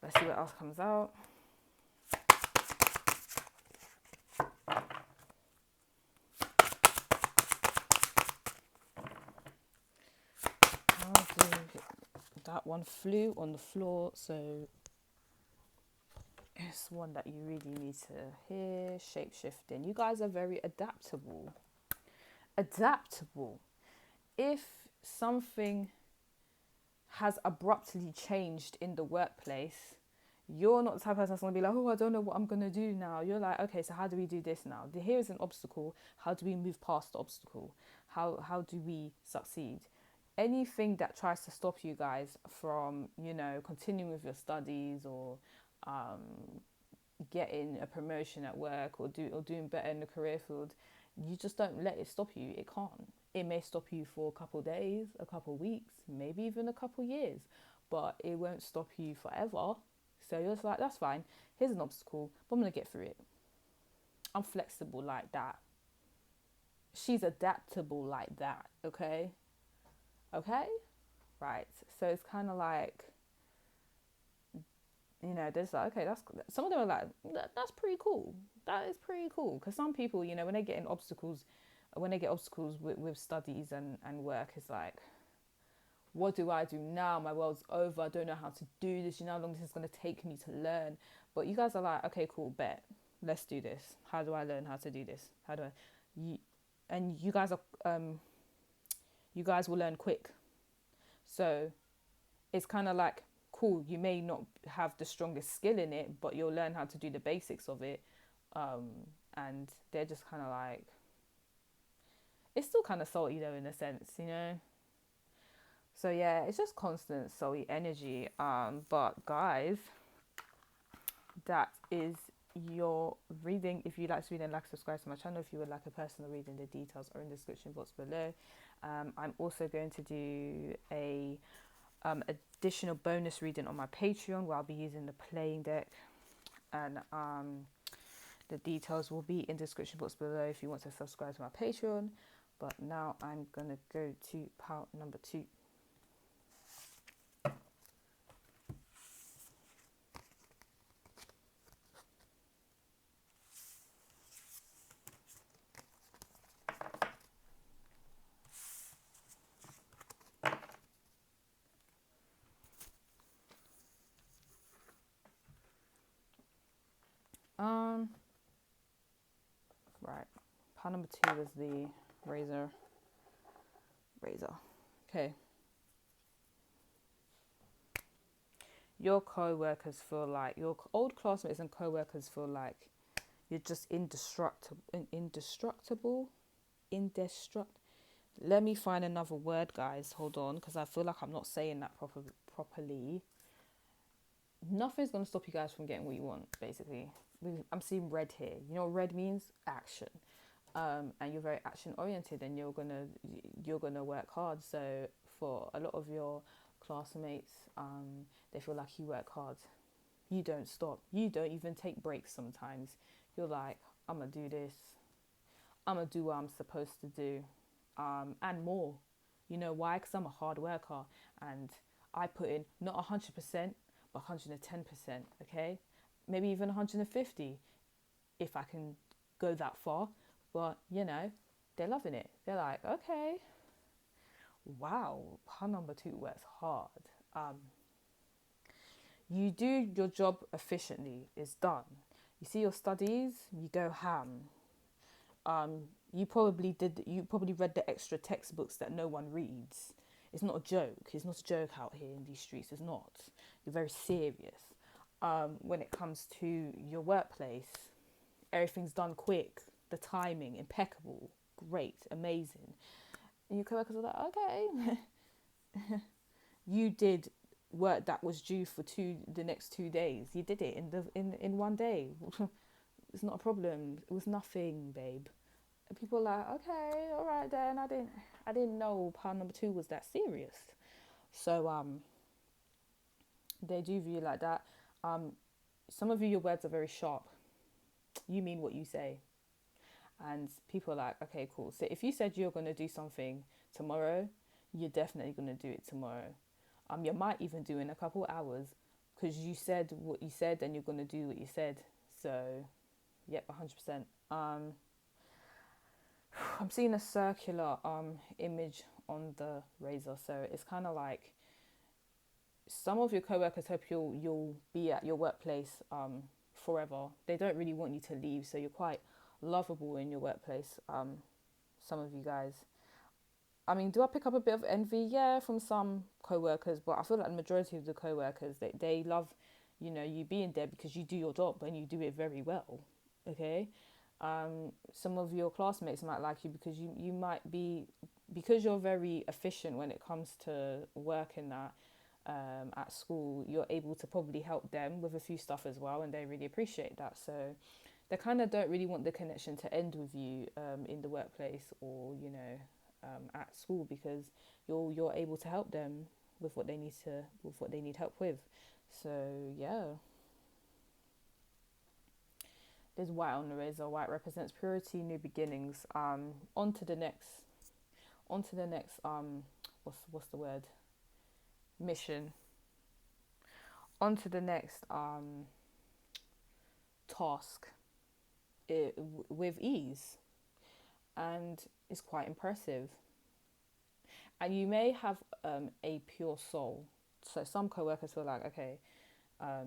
Let's see what else comes out. That one flew on the floor, so it's one that you really need to hear. Shape-shifting. You guys are very adaptable. Adaptable. If something has abruptly changed in the workplace, you're not the type of person that's going to be like, oh, I don't know what I'm going to do now. You're like, okay, so how do we do this now? Here is an obstacle. How do we move past the obstacle? How do we succeed? Anything that tries to stop you guys from, you know, continuing with your studies, or getting a promotion at work, or doing better in the career field, you just don't let it stop you. It can't. It may stop you for a couple of days, a couple of weeks, maybe even a couple of years, but it won't stop you forever. So you're just like, that's fine. Here's an obstacle, but I'm going to get through it. I'm flexible like that. She's adaptable like that, okay? Okay? Right. So it's kind of like, you know, there's like, okay, some of them are like, that's pretty cool. That is pretty cool. Because some people, you know, when they get obstacles with studies and work, it's like, what do I do now? My world's over. I don't know how to do this. You know how long this is going to take me to learn. But you guys are like, okay, cool, bet. Let's do this. How do I learn how to do this? And you guys are, you guys will learn quick. So it's kind of like, cool, you may not have the strongest skill in it, but you'll learn how to do the basics of it. And they're just kind of like, it's still kind of salty though, in a sense, you know? So yeah, it's just constant salty energy. But guys, that is your reading. If you'd like to read and subscribe to my channel. If you would like a personal reading, the details are in the description box below. I'm also going to do a additional bonus reading on my Patreon, where I'll be using the playing deck, and the details will be in the description box below if you want to subscribe to my Patreon. But now I'm gonna go to part number 2. Right. Part number 2 is the razor. Okay. Your co-workers feel like, your old classmates and co-workers feel like you're just indestructible. Let me find another word, guys. Hold on, because I feel like I'm not saying that properly. Nothing's going to stop you guys from getting what you want, basically. I'm seeing red here. You know what red means? Action. And you're very action oriented, and you're gonna work hard. So for a lot of your classmates, they feel like you work hard. You don't stop. You don't even take breaks sometimes. You're like, I'm gonna do this. I'm gonna do what I'm supposed to do, and more. You know why? Because I'm a hard worker, and I put in not 100%, but 110%. Okay, maybe even 150, if I can go that far. But you know, they're loving it. They're like, okay, wow, pile number two works hard. Um, you do your job efficiently. It's done. You see your studies, you go ham. You probably did. You probably read the extra textbooks that no one reads. It's not a joke. It's not a joke out here in these streets. It's not. You're very serious. When it comes to your workplace, everything's done quick. The timing impeccable, great, amazing. And your coworkers are like, okay, you did work that was due for the next 2 days. You did it in one day. It's not a problem. It was nothing, babe. And people are like, okay, all right then. I didn't know pile number two was that serious. So they do view you like that. Some of you, your words are very sharp. You mean what you say. And people are like, okay, cool. So if you said you're going to do something tomorrow, you're definitely going to do it tomorrow. You might even do it in a couple hours because you said what you said and you're going to do what you said. So, yep, 100%. I'm seeing a circular image on the razor. So it's kind of like some of your co-workers hope you'll be at your workplace forever. They don't really want you to leave. So you're quite lovable in your workplace. Some of you guys. I mean, do I pick up a bit of envy? Yeah, from some co-workers, but I feel like the majority of the co-workers, they love, you being there because you do your job and you do it very well, okay? Some of your classmates might like you because you might be, because you're very efficient when it comes to working at school, you're able to probably help them with a few stuff as well, and they really appreciate that. So they kind of don't really want the connection to end with you in the workplace or, at school because you're able to help them with what they need help with. So yeah, there's white on the razor. White represents purity, new beginnings. On to the next what's the word, mission. On to the next task with ease, and it's quite impressive. And you may have a pure soul. So some co-workers feel like, okay, I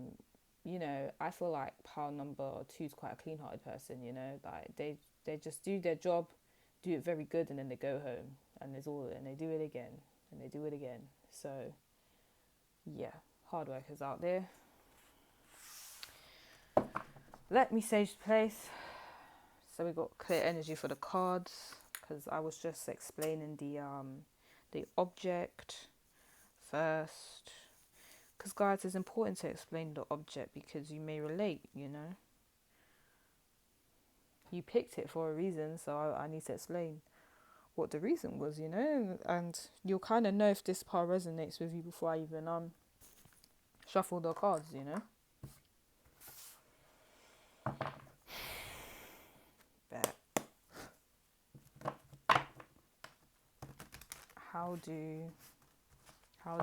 feel like pile number two is quite a clean-hearted person. Like they just do their job, do it very good, and then they go home and they do it again and they do it again. So yeah, hard workers out there. Let me sage the place. So we got clear energy for the cards because I was just explaining the object first. Because guys, it's important to explain the object because you may relate. You picked it for a reason, so I need to explain what the reason was. And you'll kind of know if this part resonates with you before I even shuffle the cards. But how do pile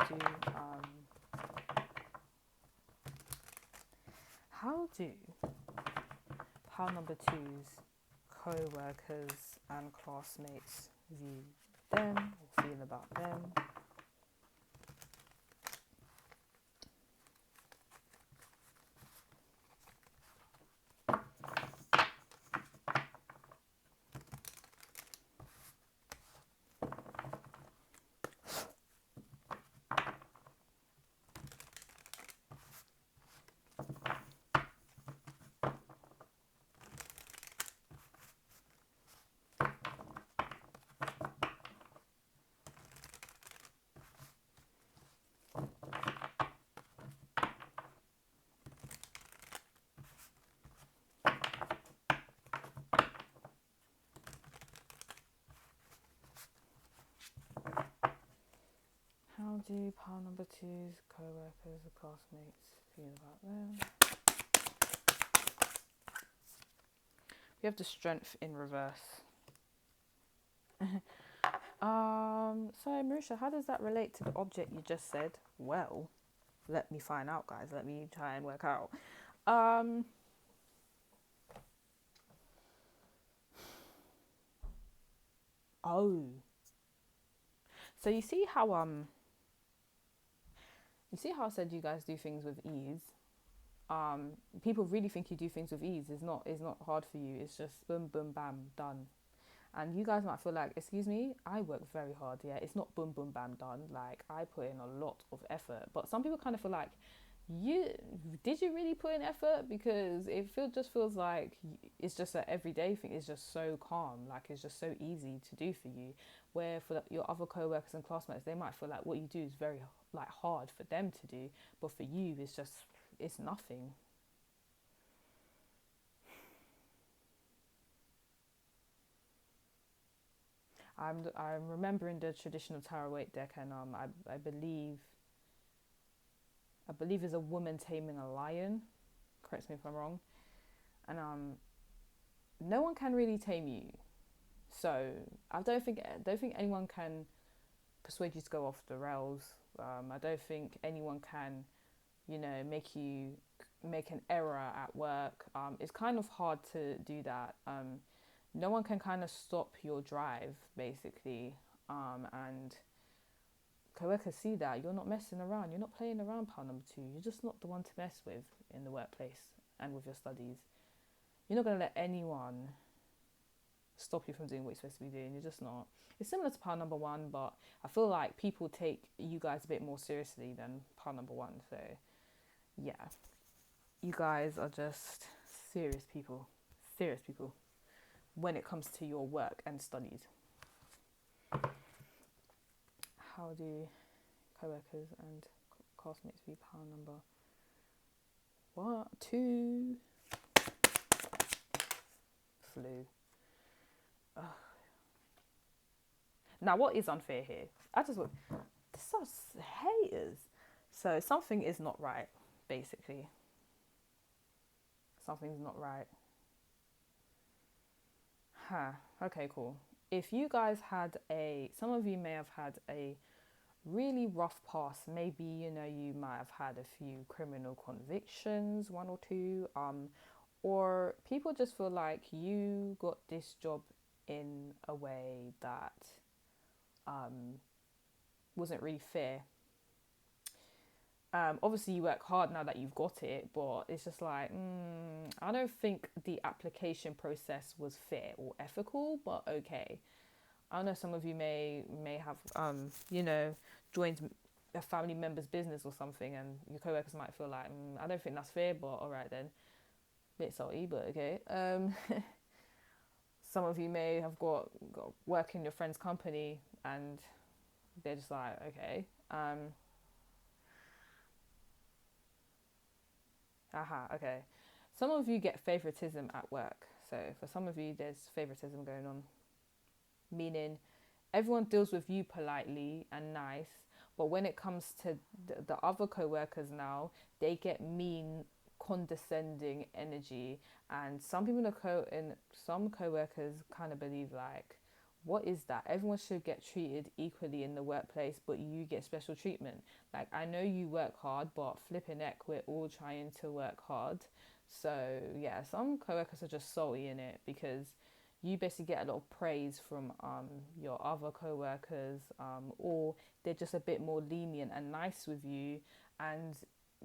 number two's co-workers and classmates view them or feel about them? How do pile number two's co-workers or classmates feel about them? We have the strength in reverse. So Marisha, how does that relate to the object you just said? Well, let me find out, guys. Let me try and work out. Oh, so you see how I said you guys do things with ease. People really think you do things with ease. It's not hard for you. It's just boom, boom, bam, done. And you guys might feel like, excuse me, I work very hard. Yeah, it's not boom, boom, bam, done. Like, I put in a lot of effort. But some people kind of feel like, you did you really put in effort? Because just feels like it's just an everyday thing. It's just so calm. Like, it's just so easy to do for you. Where for your other co-workers and classmates, they might feel like what you do is very like hard for them to do. But for you, it's nothing. I'm remembering the traditional tarot weight deck, and I believe is a woman taming a lion. Correct me if I'm wrong. And no one can really tame you. So I don't think anyone can persuade you to go off the rails. I don't think anyone can, make you make an error at work. It's kind of hard to do that. No one can kind of stop your drive, basically. And coworkers see that you're not messing around. You're not playing around, pal number two. You're just not the one to mess with in the workplace and with your studies. You're not going to let anyone stop you from doing what you're supposed to be doing. You're just not. It's similar to pile number one, but I feel like people take you guys a bit more seriously than pile number one. So, yeah, you guys are just serious people. Serious people when it comes to your work and studies. How do co-workers and classmates view pile number what? Two. Flu. Ugh. Now, what is unfair here? This are haters. So something is not right, basically. Something's not right. Huh. Okay, cool. If you guys some of you may have had a really rough past. Maybe, you might have had a few criminal convictions, one or two. Or people just feel like you got this job in a way that wasn't really fair. Obviously you work hard now that you've got it, but it's just like, I don't think the application process was fair or ethical, but okay. I know some of you may have joined a family member's business or something, and your co-workers might feel like, I don't think that's fair, but all right then. Bit salty, but okay. Some of you may have got work in your friend's company, and they're just like, okay. Okay. Some of you get favoritism at work. So for some of you, there's favoritism going on, meaning everyone deals with you politely and nice, but when it comes to the other co-workers now, they get mean, condescending energy. And some people in some co-workers kind of believe like, what is that? Everyone should get treated equally in the workplace, but you get special treatment. Like, I know you work hard, but flipping heck, we're all trying to work hard. So yeah, some co-workers are just salty in it because you basically get a lot of praise from your other co-workers, or they're just a bit more lenient and nice with you, and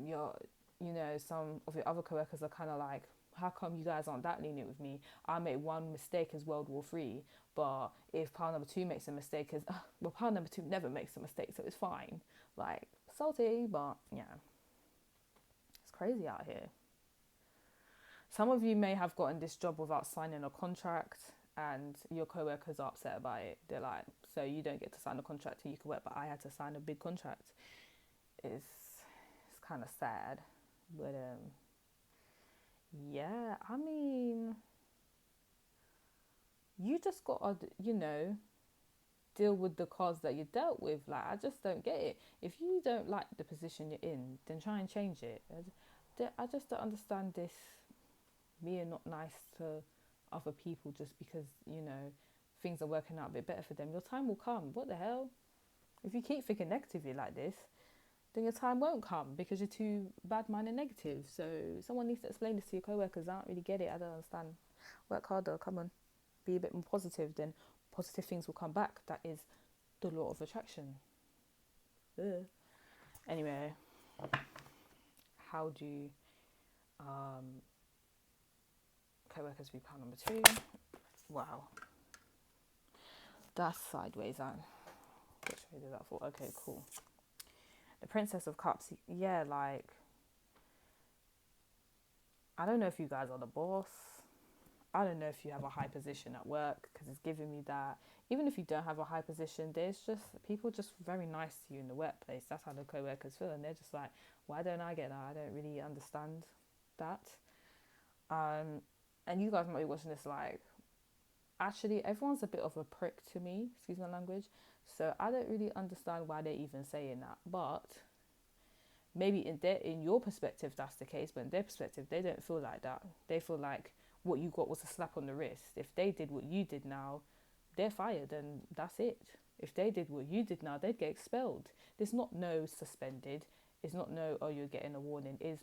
your some of your other co-workers are kind of like, how come you guys aren't that lenient with me? I made one mistake as World War III, but if pile number two makes a mistake, pile number two never makes a mistake, so it's fine. Like, salty, but yeah, it's crazy out here. Some of you may have gotten this job without signing a contract, and your co-workers are upset about it. They're like, so you don't get to sign a contract and you can work, but I had to sign a big contract. It's kind of sad, but yeah, I mean, you just got to, deal with the cards that you dealt with. Like, I just don't get it. If you don't like the position you're in, then try and change it. I just don't understand this being not nice to other people just because, things are working out a bit better for them. Your time will come. What the hell? If you keep thinking negatively like this, then your time won't come because you're too bad mind and negative. So someone needs to explain this to your co-workers. I don't really get it. I don't understand. Work harder. Come on. Be a bit more positive. Then positive things will come back. That is the law of attraction. Ugh. Anyway, how do co-workers view pile number 2? Wow, that's sideways. Which way did that fall? Okay, cool. The Princess of Cups. Yeah, like, I don't know if you guys are the boss. I don't know if you have a high position at work, because it's giving me that. Even if you don't have a high position, there's just people just very nice to you in the workplace. That's how the co-workers feel, and they're just like, why don't I get that? I don't really understand that. And you guys might be watching this like, actually, everyone's a bit of a prick to me, excuse my language. So I don't really understand why they're even saying that. But maybe in your perspective, that's the case. But in their perspective, they don't feel like that. They feel like what you got was a slap on the wrist. If they did what you did now, they're fired, and that's it. If they did what you did now, they'd get expelled. There's not no suspended. It's not no, oh, you're getting a warning. It's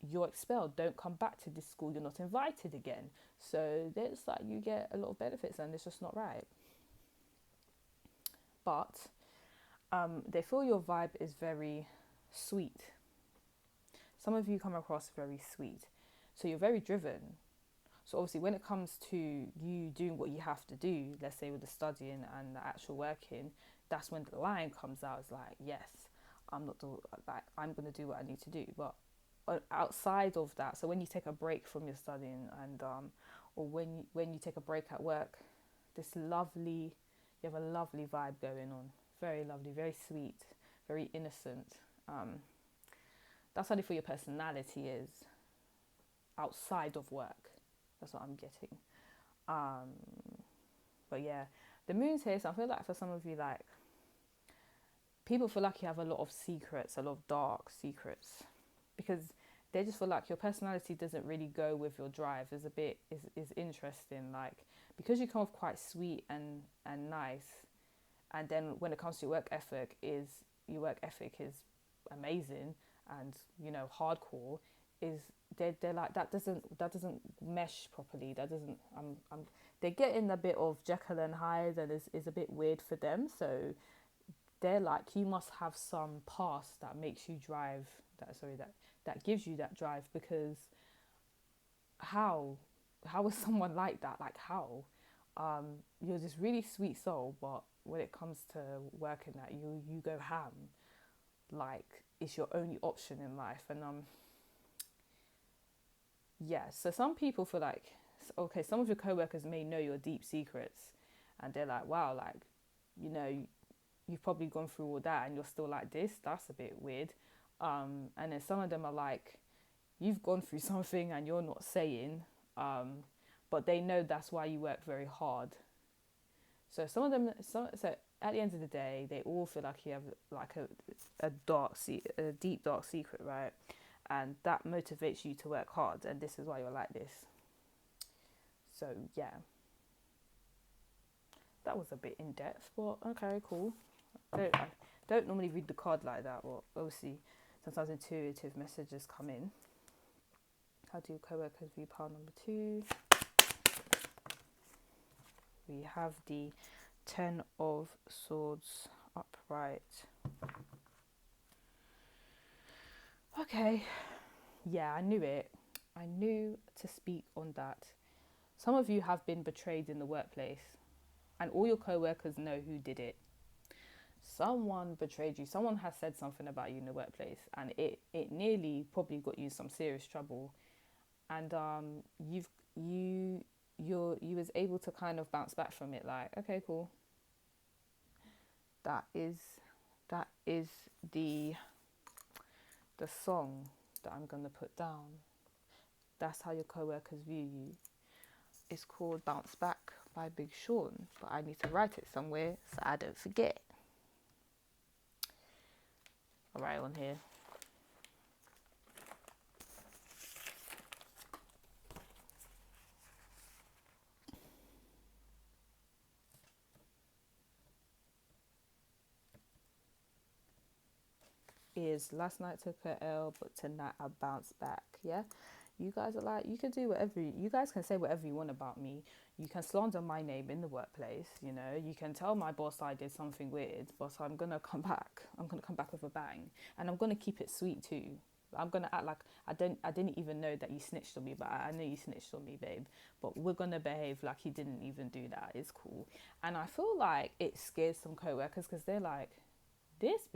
you're expelled. Don't come back to this school. You're not invited again. So there's like, you get a lot of benefits, and it's just not right. But they feel your vibe is very sweet. Some of you come across very sweet. So you're very driven. So obviously when it comes to you doing what you have to do, let's say with the studying and the actual working, that's when the line comes out. It's like, yes, I'm going to do what I need to do. But outside of that, so when you take a break from your studying, and or when you take a break at work, you have a lovely vibe going on. Very lovely, very sweet, very innocent. That's how they feel your personality is outside of work. That's what I'm getting. But yeah, the moon's here, so I feel like for some of you, like, people feel like you have a lot of secrets, a lot of dark secrets, because they just feel like your personality doesn't really go with your drive. Is interesting, like, because you come off quite sweet and nice, and then when it comes to your work ethic is amazing, and hardcore, is they're like, that doesn't mesh properly. That doesn't they're getting a bit of Jekyll and Hyde, and is a bit weird for them. So they're like, you must have some past that makes you drive that gives you that drive, because how is someone like that? Like, how you're this really sweet soul, but when it comes to working that, you go ham, like it's your only option in life. And so some people feel like, okay, some of your co-workers may know your deep secrets, and they're like, wow, like, you've probably gone through all that and you're still like this. That's a bit weird. And then some of them are like, you've gone through something and you're not saying, but they know that's why you work very hard. So some of them, so at the end of the day, they all feel like you have like a deep dark secret, right? And that motivates you to work hard, and this is why you're like this. So yeah, that was a bit in depth, but okay, cool. I don't normally read the card like that, but obviously sometimes intuitive messages come in. How do co-workers view pile number 2? We have the 10 of Swords upright. Okay, yeah, I knew it. I knew to speak on that. Some of you have been betrayed in the workplace, and all your co-workers know who did it. Someone betrayed you. Someone has said something about you in the workplace, and it nearly probably got you some serious trouble. And you was able to kind of bounce back from it. Like, okay, cool. That is the song that I'm gonna put down. That's how your co-workers view you. It's called Bounce Back by Big Sean, but I need to write it somewhere so I don't forget. I'll write it on here. Is last night took a L, but tonight I bounce back. Yeah, You guys are like, you can do whatever, you guys can say whatever you want about me. You can slander my name in the workplace, you know. You can tell my boss I did something weird, but I'm going to come back. I'm going to come back with a bang. And I'm going to keep it sweet too. I'm going to act like I didn't even know that you snitched on me, but I know you snitched on me, babe. But we're going to behave like you didn't even do that. It's cool. And I feel like it scares some co-workers because they're like, this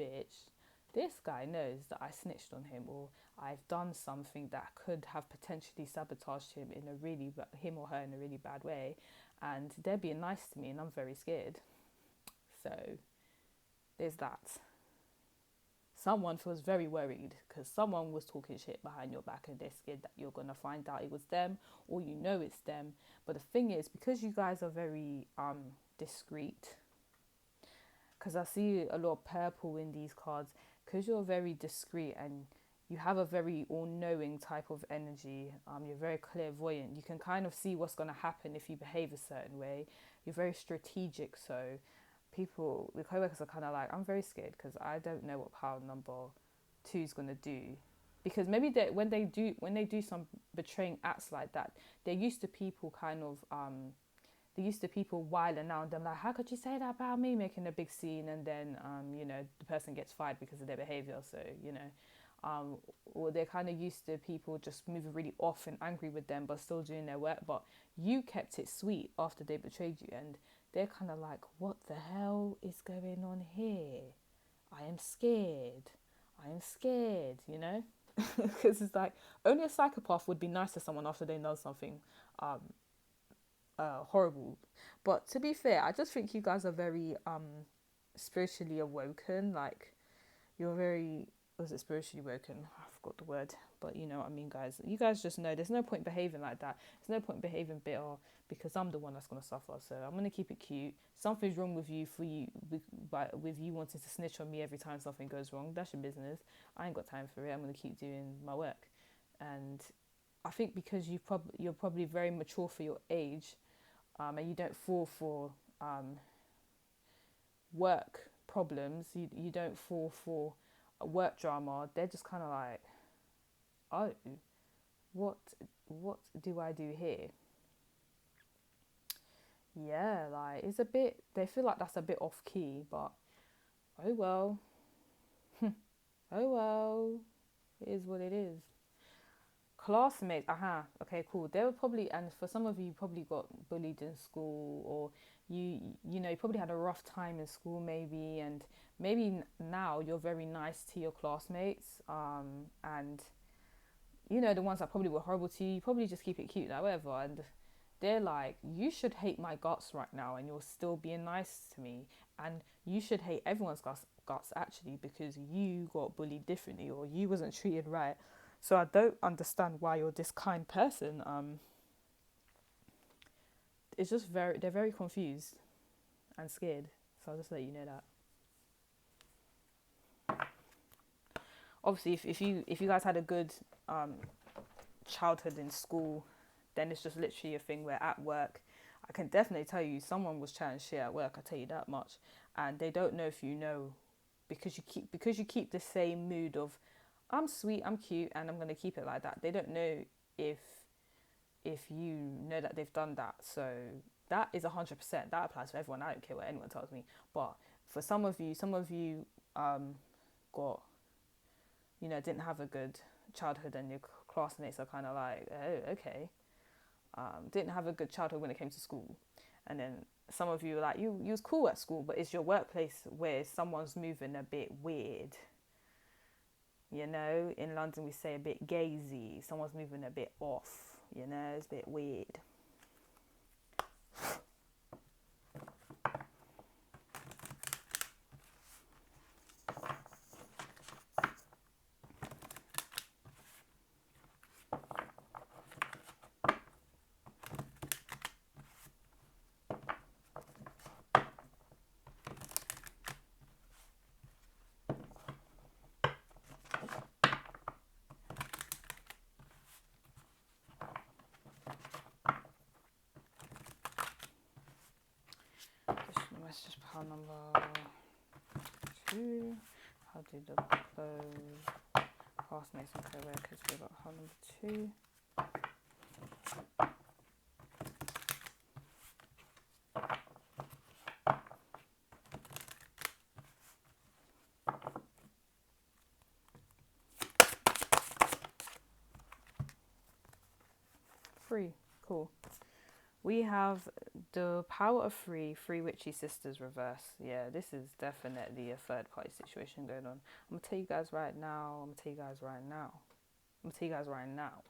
guy knows that I snitched on him, or I've done something that could have potentially sabotaged him in a really, him or her in a really bad way, and they're being nice to me, and I'm very scared. So there's that. Someone feels very worried because someone was talking shit behind your back, and they're scared that you're gonna find out it was them, or you know it's them. But the thing is, because you guys are very discreet, because I see a lot of purple in these cards, because you're very discreet and you have a very all-knowing type of energy, you're very clairvoyant, you can kind of see what's going to happen if you behave a certain way, you're very strategic, so the co-workers are kind of like, I'm very scared because I don't know what pile number 2 is going to do, because maybe when they do some betraying acts like that, they're used to people wiling out them like, how could you say that about me, making a big scene, and then the person gets fired because of their behavior. So or they're kind of used to people just moving really off and angry with them but still doing their work, but you kept it sweet after they betrayed you, and they're kind of like, what the hell is going on here? I am scared, because it's like, only a psychopath would be nice to someone after they know something horrible. But to be fair, I just think you guys are very spiritually awoken. Like, you're very, was it spiritually awoken? I forgot the word, but you know what I mean, guys. You guys just know there's no point behaving like that. There's no point behaving bitter, because I'm the one that's gonna suffer. So I'm gonna keep it cute. Something's wrong with you with you wanting to snitch on me every time something goes wrong. That's your business. I ain't got time for it. I'm gonna keep doing my work. And I think because you're probably very mature for your age, and you don't fall for work problems, you don't fall for work drama. They're just kind of like, oh, what do I do here? Yeah, like, it's a bit, they feel like that's a bit off key, but oh well. Oh well, it is what it is. Classmates, okay, cool. They were probably, and for some of you, you probably got bullied in school, or you probably had a rough time in school, maybe, and maybe now you're very nice to your classmates, and the ones that probably were horrible to you, you probably just keep it cute, like whatever, and they're like, you should hate my guts right now, and you're still being nice to me, and you should hate everyone's guts actually, because you got bullied differently, or you wasn't treated right. So I don't understand why you're this kind person. It's just they're very confused and scared. So I'll just let you know that. Obviously, if you guys had a good childhood in school, then it's just literally a thing where at work, I can definitely tell you someone was chatting shit at work. I tell you that much, and they don't know if you know, because you keep the same mood of, I'm sweet, I'm cute, and I'm gonna keep it like that. They don't know if you know that they've done that. So that is 100%. That applies for everyone. I don't care what anyone tells me. But for some of you got, didn't have a good childhood, and your classmates are kind of like, oh, okay. Didn't have a good childhood when it came to school, and then some of you are like, you was cool at school, but it's your workplace where someone's moving a bit weird. In London we say a bit gazy. Someone's moving a bit off. It's a bit weird. Let's just pile number 2. How do the close classmates and co-workers? We've got pile number 2. Three. Cool. We have the power of three witchy sisters reverse. Yeah, this is definitely a third party situation going on. I'm gonna tell you guys right now. I'm gonna tell you guys right now. I'm gonna tell you guys right now.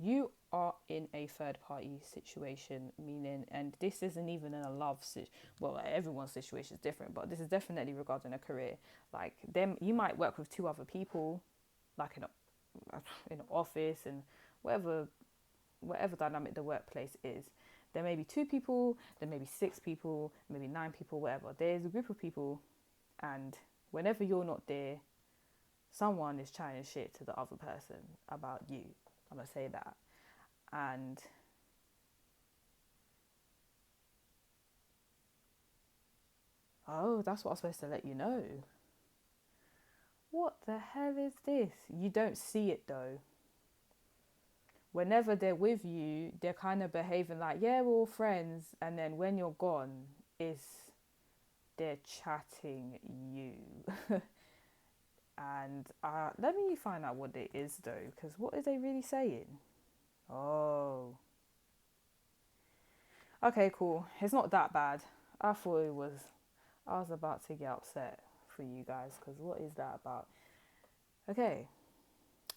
You are in a third party situation, meaning, and this isn't even in a well, everyone's situation is different, but this is definitely regarding a career. Like them, you might work with two other people, like in an office and whatever dynamic the workplace is. There may be two people, there may be six people, maybe nine people, whatever. There's a group of people, and whenever you're not there, someone is chatting shit to the other person about you. I'm gonna say that. And oh, that's what I was supposed to let you know. What the hell is this? You don't see it though. Whenever they're with you, they're kind of behaving like, yeah, we're all friends. And then when you're gone, they're chatting you. And let me find out what it is though, because what are they really saying? Oh. Okay, cool. It's not that bad. I thought it was. I was about to get upset for you guys, because what is that about? Okay.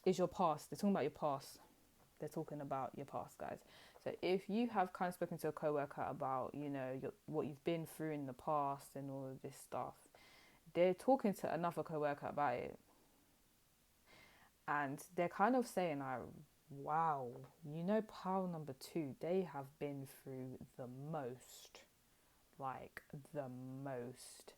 It's your past. They're talking about your past. They're talking about your past, guys. So if you have kind of spoken to a coworker about, what you've been through in the past and all of this stuff, they're talking to another coworker about it. And they're kind of saying, like, wow, pile number two, they have been through the most. Like, the most.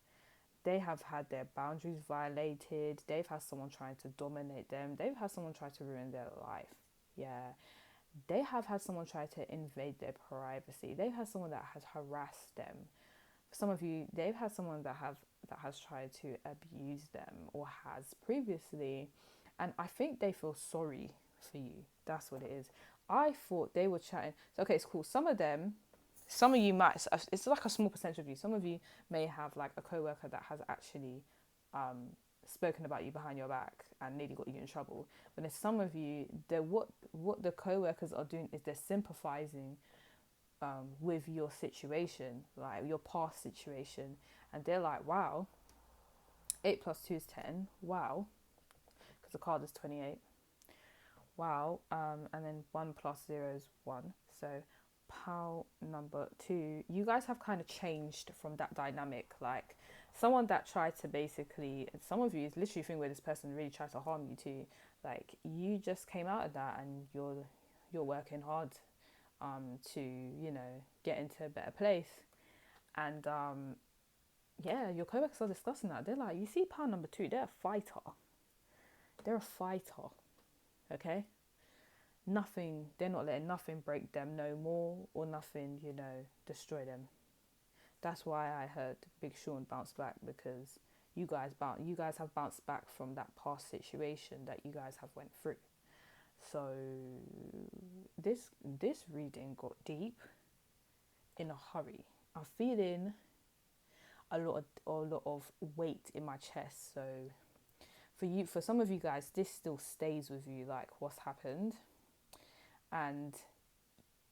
They have had their boundaries violated. They've had someone trying to dominate them. They've had someone try to ruin their life. Yeah. They have had someone try to invade their privacy. They've had someone that has harassed them. For some of you, they've had someone that has tried to abuse them or has previously. And I think they feel sorry for you. That's what it is. I thought they were chatting. So, okay, it's cool. Some of you might, it's like a small percentage of you. Some of you may have like a coworker that has actually spoken about you behind your back and nearly got you in trouble. But there's some of you, what the co-workers are doing is they're sympathizing with your situation, like your past situation, and they're like, wow, 8 plus 2 is 10, wow, because the card is 28, wow, and then 1 plus 0 is 1, so pile number 2, you guys have kind of changed from that dynamic. Like someone that tried to basically, some of you is literally a thing where this person really tried to harm you too. Like you just came out of that and you're working hard to get into a better place. And your co-workers are discussing that. They're like, you see pile number 2, they're a fighter, okay? They're not letting nothing break them no more, or nothing destroy them. That's why I heard Big Sean bounce back, because you guys have bounced back from that past situation that you guys have went through. So this reading got deep in a hurry. I'm feeling a lot of weight in my chest. So for some of you guys, this still stays with you, like what's happened. And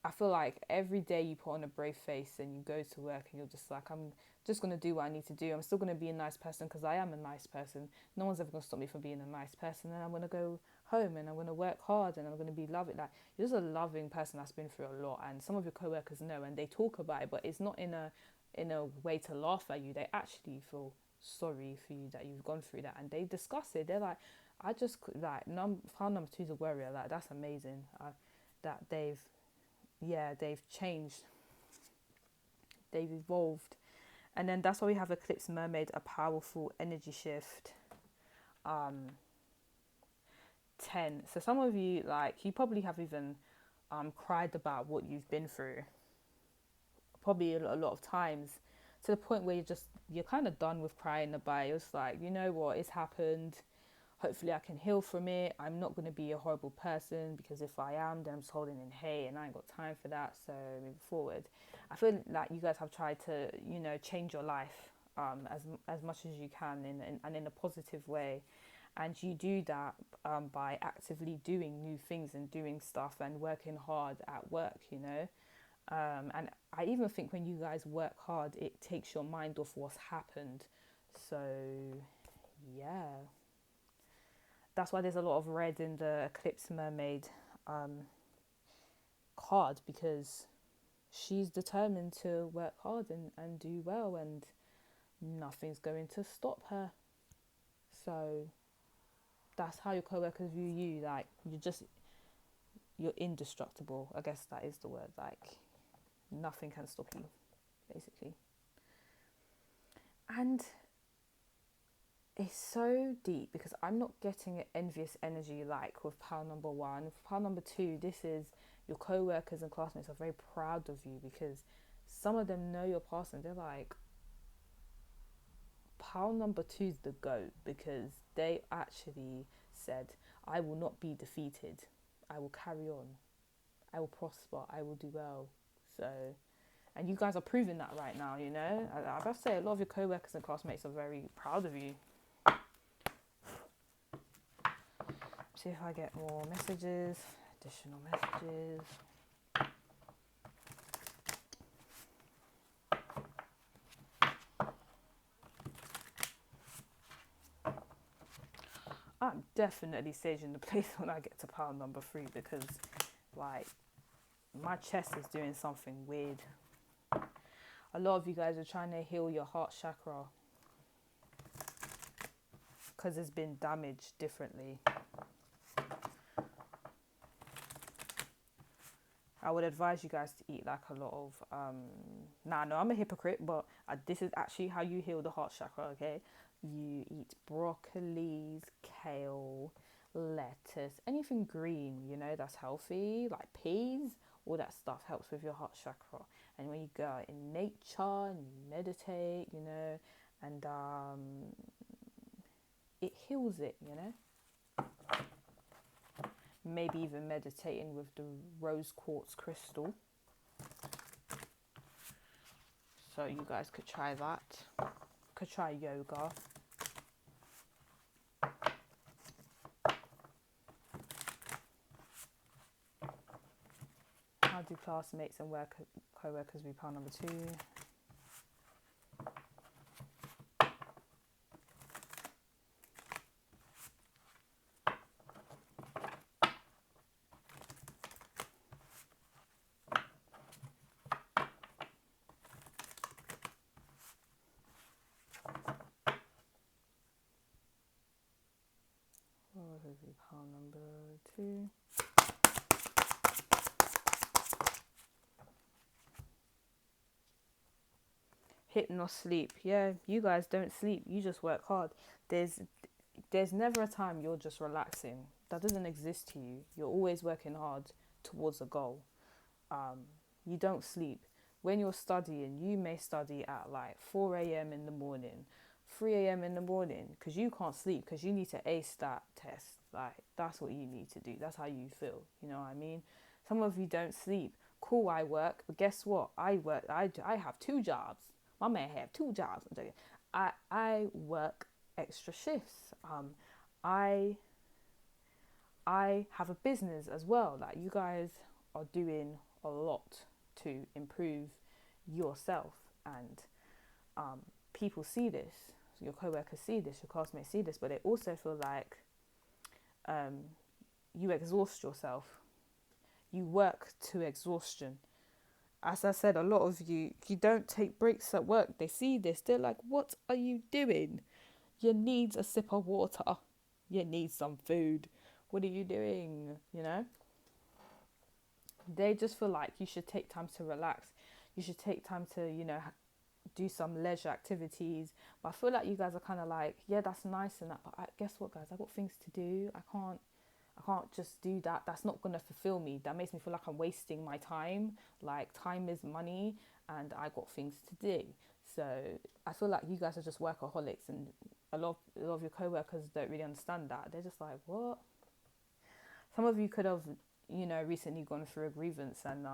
I feel like every day you put on a brave face and you go to work and you're just like, I'm just going to do what I need to do. I'm still going to be a nice person because I am a nice person. No one's ever going to stop me from being a nice person. And I'm going to go home and I'm going to work hard and I'm going to be loving. Like, you're just a loving person that's been through a lot. And some of your co-workers know and they talk about it, but it's not in a way to laugh at you. They actually feel sorry for you that you've gone through that. And they discuss it. They're like, I just, like, file number 2 is a warrior. Like, that's amazing. That they've changed, they've evolved. And then that's why we have Eclipse Mermaid, a powerful energy shift. 10. So some of you, like, you probably have even cried about what you've been through, probably a lot of times, to the point where you're kind of done with crying about it. It's like, you know what, it's happened. hopefully I can heal from it. I'm not going to be a horrible person, because if I am, then I'm just holding in hate and I ain't got time for that. So moving forward, I feel like you guys have tried to, you know, change your life as much as you can and in a positive way. And you do that by actively doing new things and doing stuff and working hard at work, you know. And I even think when you guys work hard, it takes your mind off what's happened. So, yeah. That's why there's a lot of red in the Eclipse Mermaid card, because she's determined to work hard and do well, and nothing's going to stop her. So that's how your co-workers view you. Like, you're indestructible. I guess that is the word. Like, nothing can stop you, basically. And it's so deep, because I'm not getting envious energy like with pile number one. With pile number two, this is your co-workers and classmates are very proud of you, because some of them know your past and they're like, pile number two's the GOAT, because they actually said, I will not be defeated. I will carry on. I will prosper. I will do well. So, and you guys are proving that right now, you know. I have to say, a lot of your co-workers and classmates are very proud of you. See if I get more messages, additional messages. I'm definitely saging the place when I get to pile number three, because, like, my chest is doing something weird. A lot of you guys are trying to heal your heart chakra, because it's been damaged differently. I would advise you guys to eat like a lot of no, I'm a hypocrite, but this is actually how you heal the heart chakra. Okay, you eat broccolis, kale, lettuce, anything green, you know, that's healthy, like peas. All that stuff helps with your heart chakra. And when you go out in nature and you meditate, you know, and it heals it, you know. Maybe even meditating with the rose quartz crystal. So you guys could try that. Could try yoga. How do classmates and co-workers be pile number two? Pile number two. Hit nor sleep. Yeah, you guys don't sleep. You just work hard. There's never a time you're just relaxing. That doesn't exist to you. You're always working hard towards a goal. You don't sleep. When you're studying, you may study at like 4 a.m. in the morning, 3 a.m. in the morning, because you can't sleep, because you need to ace that test. Like, that's what you need to do. That's how you feel. You know what I mean? Some of you don't sleep. Cool, I work, but guess what? I have 2 jobs. My man have 2 jobs. I work extra shifts. I have a business as well. Like, you guys are doing a lot to improve yourself, and people see this. Your co-workers see this, your classmates see this, but they also feel like you exhaust yourself. You work to exhaustion. As I said, a lot of you don't take breaks at work. They see this. They're like, what are you doing? You need a sip of water. You need some food. What are you doing? You know? They just feel like you should take time to relax. You should take time to, you know, do some leisure activities. But I feel like you guys are kind of like, yeah, that's nice and that, but guess what, guys? I've got things to do. I can't just do that. That's not going to fulfill me. That makes me feel like I'm wasting my time. Like, time is money and I got things to do. So I feel like you guys are just workaholics, and a lot of your co-workers don't really understand that. They're just like, what? Some of you could have, recently gone through a grievance, and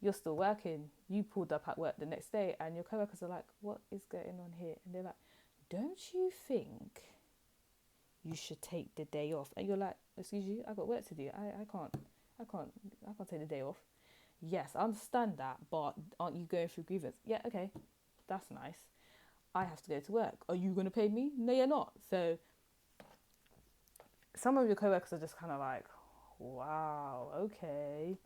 you're still working. You pulled up at work the next day, and your co-workers are like, what is going on here? And they're like, don't you think you should take the day off? And you're like, excuse you, I got work to do. I can't take the day off. Yes, I understand that, but aren't you going through grievance? Yeah, okay, that's nice. I have to go to work. Are you going to pay me? No, you're not. So some of your co-workers are just kind of like, wow, okay,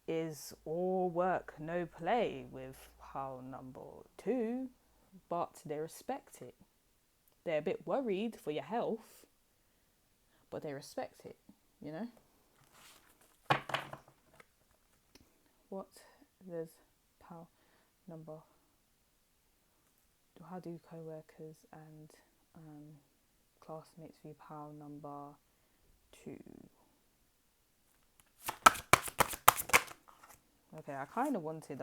is all work, no play with pile number 2, but they respect it. They're a bit worried for your health, but they respect it, What? There's pile number. How do co-workers and classmates view pile number 2? Okay, I kind of wanted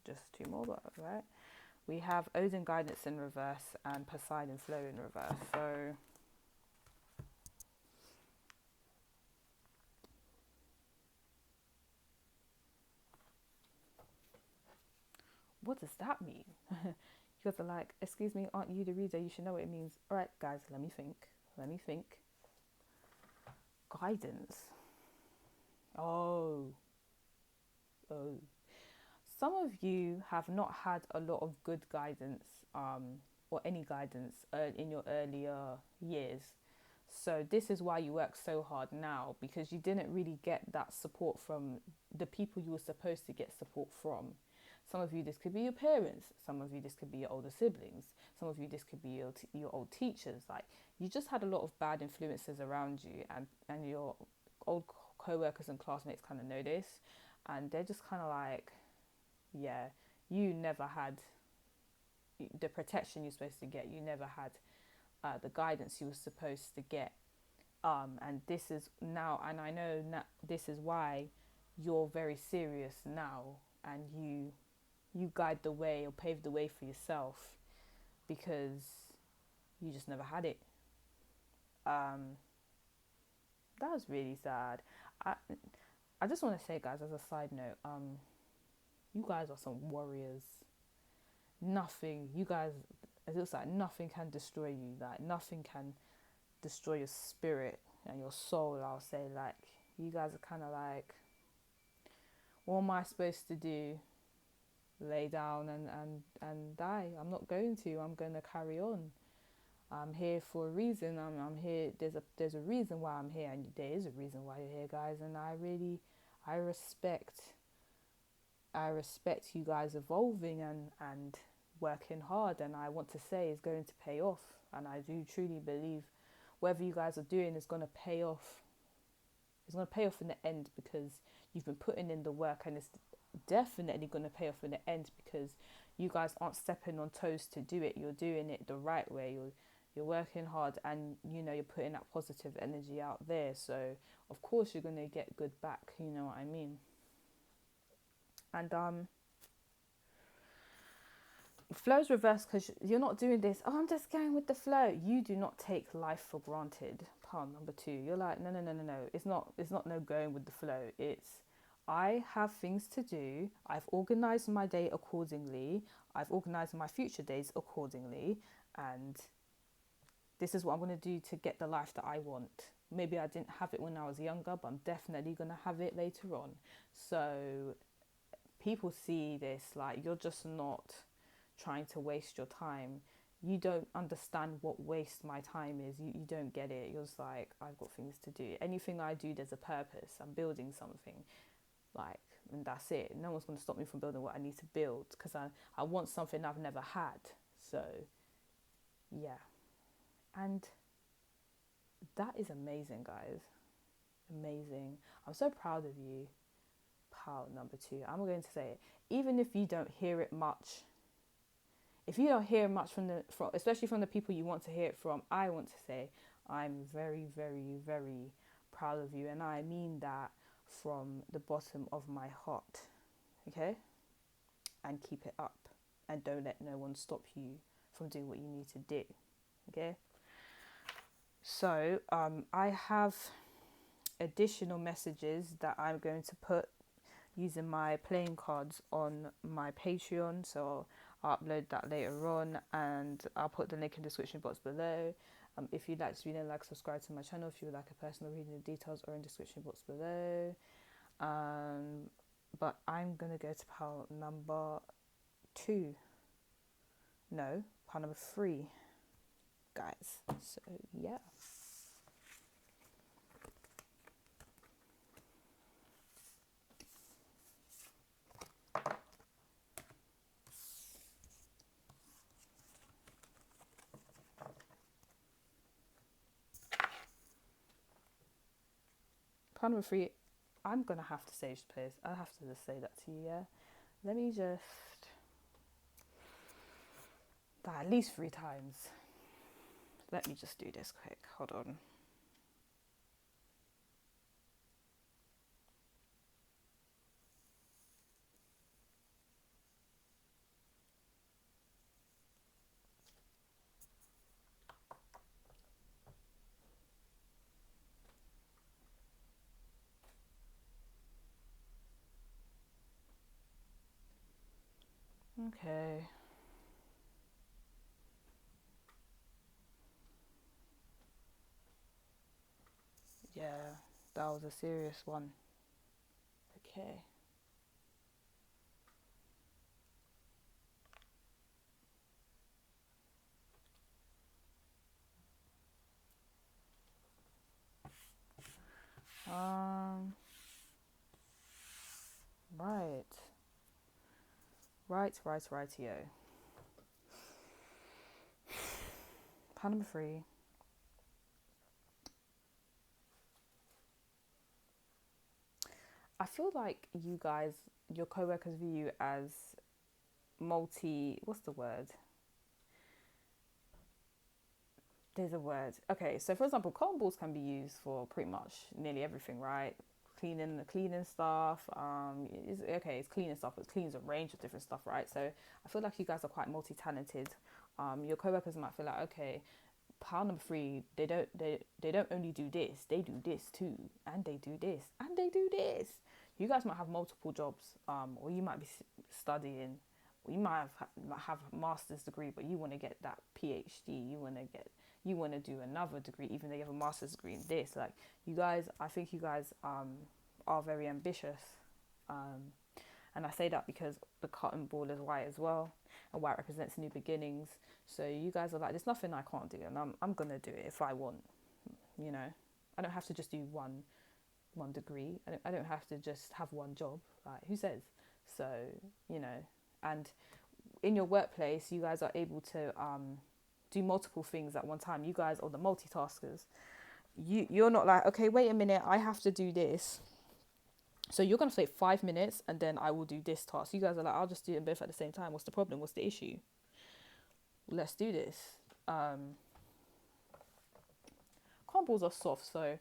just 2 more, but right. We have Odin guidance in reverse and Poseidon flow in reverse. So what does that mean? You guys are like, excuse me, aren't you the reader? You should know what it means. All right, guys, let me think. Guidance. Oh. Some of you have not had a lot of good guidance, or any guidance in your earlier years. So this is why you work so hard now, because you didn't really get that support from the people you were supposed to get support from. Some of you, this could be your parents. Some of you, this could be your older siblings. Some of you, this could be your old teachers. Like, you just had a lot of bad influences around you, and your old co-workers and classmates kind of know this, and they're just kind of like, yeah, you never had the protection you're supposed to get. You never had the guidance you were supposed to get. And this is now, and I know this is why you're very serious now, and you guide the way or pave the way for yourself, because you just never had it. That was really sad. I just want to say, guys, as a side note, you guys are some warriors. It looks like nothing can destroy you. Like, nothing can destroy your spirit and your soul, I'll say. Like, you guys are kind of like, what am I supposed to do? Lay down and die? I'm not going to. I'm going to carry on. I'm here for a reason. I'm here. There's a reason why I'm here, and there is a reason why you're here, guys. And I respect you guys evolving and working hard, and I want to say it's going to pay off. And I do truly believe whatever you guys are doing is going to pay off. It's going to pay off in the end, because you've been putting in the work, and it's definitely going to pay off in the end, because you guys aren't stepping on toes to do it. You're doing it the right way. You're working hard, and you're putting that positive energy out there. So of course you're going to get good back. You know what I mean? And flow's reversed because you're not doing this. Oh, I'm just going with the flow. You do not take life for granted. Part number 2. You're like, no. It's not no going with the flow. It's, I have things to do. I've organized my day accordingly. I've organized my future days accordingly. And this is what I'm going to do to get the life that I want. Maybe I didn't have it when I was younger, but I'm definitely going to have it later on. So people see this like, you're just not trying to waste your time. You don't understand what waste my time is. You don't get it. You're just like, I've got things to do. Anything I do, there's a purpose. I'm building something. Like, and that's it. No one's going to stop me from building what I need to build, because I want something I've never had. So, yeah. And that is amazing, guys. Amazing. I'm so proud of you. Pile number 2. I'm going to say it. Even if you don't hear it much, if you don't hear much from especially from the people you want to hear it from, I want to say I'm very, very, very proud of you. And I mean that from the bottom of my heart. Okay? And keep it up. And don't let no one stop you from doing what you need to do. Okay. So I have additional messages that I'm going to put using my playing cards on my Patreon. So I'll upload that later on, and I'll put the link in the description box below. If you'd like to read and subscribe to my channel. If you would like a personal reading, the details are in the description box below. But I'm going to go to pile number 2. No, pile number 3, guys. So, yeah. Pile number 3, I'm going to have to sage the place. I have to just say that to you, yeah? Let me just... at least 3 times. Let me just do this quick. Hold on. Okay. Yeah, that was a serious one. Okay. Right. Rightio. Pile number 3. I feel like you guys, your co-workers view you as what's the word? There's a word. Okay, so for example, cotton balls can be used for pretty much nearly everything, right? Cleaning stuff. It's cleaning stuff, but it cleans a range of different stuff, right? So I feel like you guys are quite multi-talented. Your co-workers might feel like, okay, pile number 3, they don't only do this, they do this too, and they do this, and they do this. You guys might have multiple jobs, or you might be studying, or you might have a master's degree, but you want to get that PhD. You want to do another degree, even though you have a master's degree in this. Like, you guys, I think you guys are very ambitious, and I say that because the cotton ball is white as well, and white represents new beginnings. So you guys are like, there's nothing I can't do, and I'm gonna do it if I want. You know, I don't have to just do one degree. I don't have to just have one job. Like, who says? So, you know, and in your workplace, you guys are able to do multiple things at one time. You guys are the multitaskers. You're not like, okay, wait a minute, I have to do this. So you're going to take 5 minutes and then I will do this task. You guys are like, I'll just do them both at the same time. What's the problem? What's the issue? Let's do this. Comballs are soft, so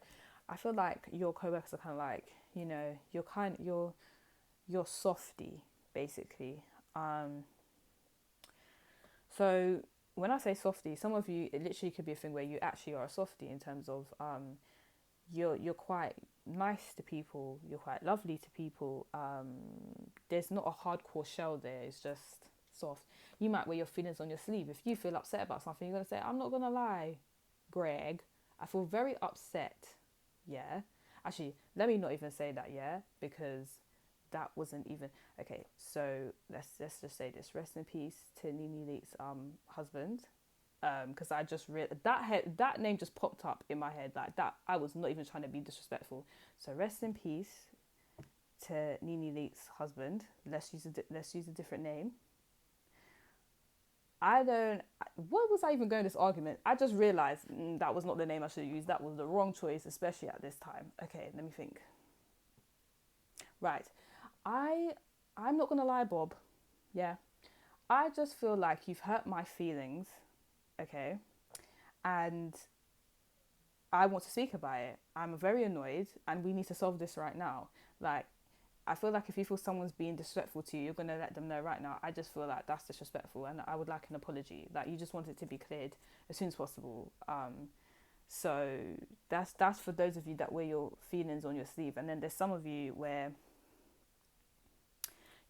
I feel like your co-workers are kind of like, you know, you're softy, basically. So when I say softy, some of you, it literally could be a thing where you actually are a softy in terms of you're quite nice to people, you're quite lovely to people. There's not a hardcore shell there, it's just soft. You might wear your feelings on your sleeve. If you feel upset about something, you're going to say, I'm not going to lie, Greg, I feel very upset. Yeah. Actually, let me not even say that, yeah, because that wasn't even okay. So let's just say this. Rest in peace to Nene Leakes' husband. Because I just read that name just popped up in my head like that. I was not even trying to be disrespectful. So rest in peace to Nene Leakes' husband. Let's use a different name. What was I even going this argument? I just realised that was not the name I should have used. That was the wrong choice, especially at this time. Okay, let me think. Right. I'm not going to lie, Bob. Yeah. I just feel like you've hurt my feelings, okay? And I want to speak about it. I'm very annoyed and we need to solve this right now. Like, I feel like if you feel someone's being disrespectful to you, you're going to let them know right now. I just feel like that's disrespectful, and I would like an apology. Like, you just want it to be cleared as soon as possible. So that's for those of you that wear your feelings on your sleeve. And then there's some of you where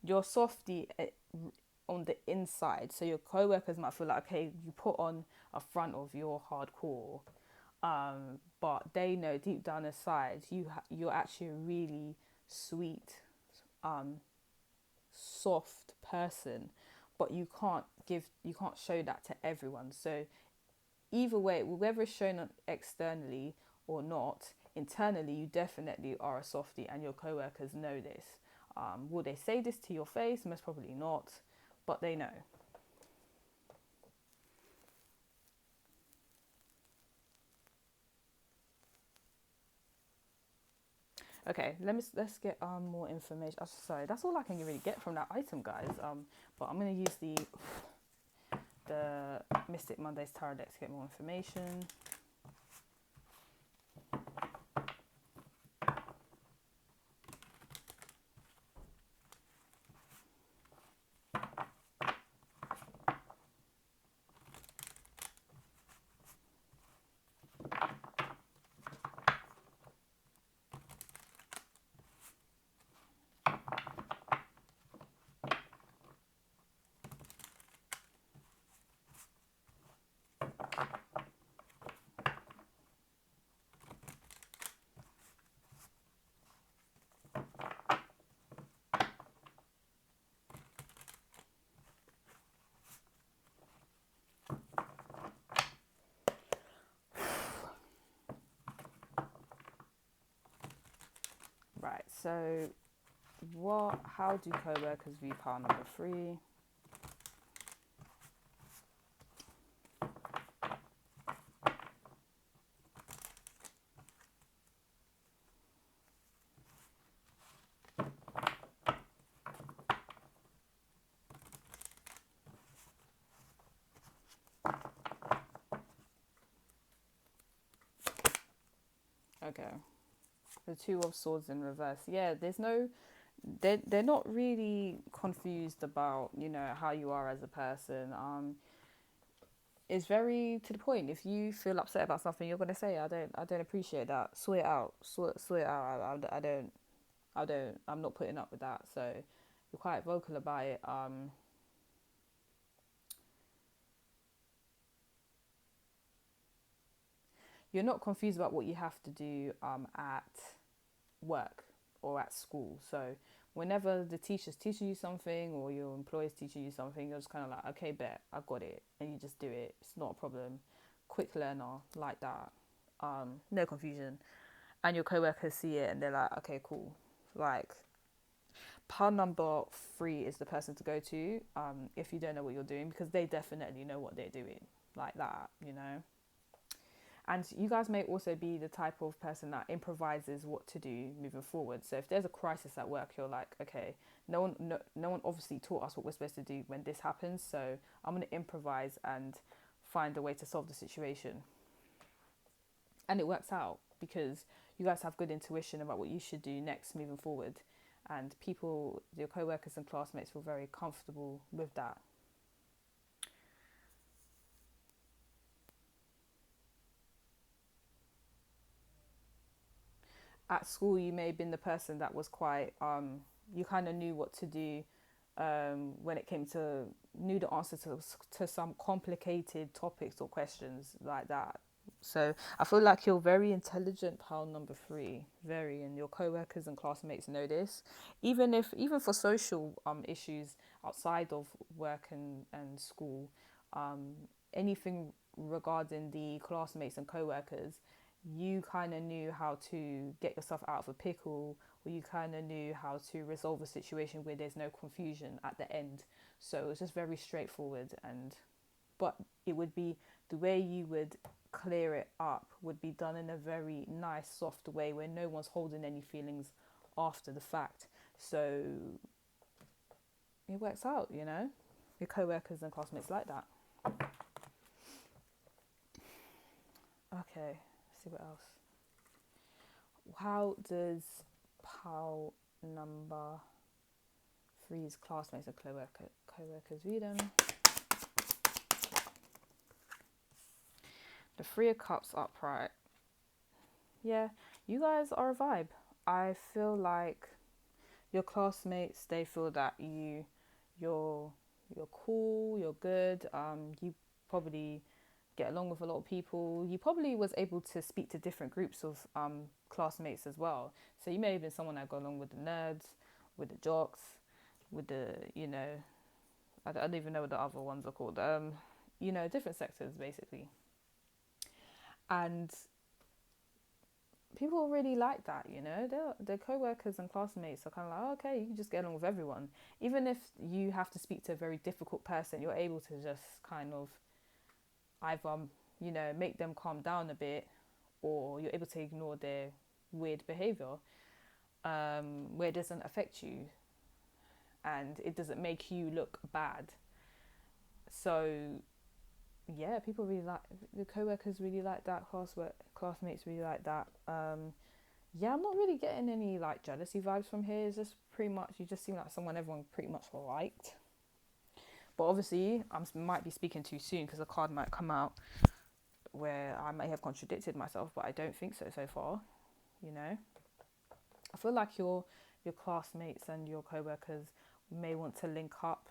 you're softy on the inside. So your co-workers might feel like, okay, you put on a front of your hardcore, but they know deep down inside you're actually a really sweet, soft person, but you can't show that to everyone. So either way, whether it's shown externally or not, internally you definitely are a softie, and your co-workers know this. Will they say this to your face? Most probably not, but they know. Okay, let's get more information. Oh, sorry, that's all I can really get from that item, guys. But I'm gonna use the Mystic Mondays Tarot deck to get more information. Right, so how do co-workers view pile number 3? Okay, the Two of Swords in reverse. Yeah, they're not really confused about, how you are as a person. It's very to the point. If you feel upset about something, you're gonna say, I don't appreciate that. Sort it out. Sort it out. I'm not putting up with that. So you're quite vocal about it. You're not confused about what you have to do at work or at school. So whenever the teacher's teaching you something or your employer's teaching you something, you're just kind of like, okay, bet, I got it, and you just do it. It's not a problem. Quick learner, like that. No confusion. And your co-workers see it and they're like, okay, cool. Like, pile number 3 is the person to go to, if you don't know what you're doing, because they definitely know what they're doing, like that. And you guys may also be the type of person that improvises what to do moving forward. So if there's a crisis at work, you're like, okay, no one obviously taught us what we're supposed to do when this happens. So I'm going to improvise and find a way to solve the situation. And it works out because you guys have good intuition about what you should do next moving forward. And people, your co-workers and classmates, feel very comfortable with that. At school, you may have been the person that was quite you kind of knew what to do when it came to knew the answer to some complicated topics or questions like that. So I feel like you're very intelligent, pile number 3, very, and your co-workers and classmates know this. Even for social issues outside of work and school, um, anything regarding the classmates and co-workers, you kind of knew how to get yourself out of a pickle, or you kind of knew how to resolve a situation where there's no confusion at the end. So it was just very straightforward, but it would be the way you would clear it up would be done in a very nice, soft way where no one's holding any feelings after the fact. So it works out, Your co-workers and classmates like that. Okay, let's see what else. How does pile number 3's classmates and co-workers. Read them. The 3 of Cups upright. Yeah, you guys are a vibe. I feel like your classmates, they feel that you're cool, you're good. You probably get along with a lot of people. You probably was able to speak to different groups of classmates as well. So you may have been someone that got along with the nerds, with the jocks, with the, I don't even know what the other ones are called. Different sectors basically. And people really like that, their co-workers and classmates are kind of like, oh, okay, you can just get along with everyone. Even if you have to speak to a very difficult person, you're able to just kind of either, make them calm down a bit, or you're able to ignore their weird behavior, where it doesn't affect you and it doesn't make you look bad. So yeah, people really like, the co-workers really like that, classmates really like that. Yeah, I'm not really getting any like jealousy vibes from here. It's just pretty much, you just seem like someone everyone pretty much liked. But obviously I might be speaking too soon, because a card might come out where I may have contradicted myself, but I don't think so far. I feel like your classmates and your co-workers may want to link up,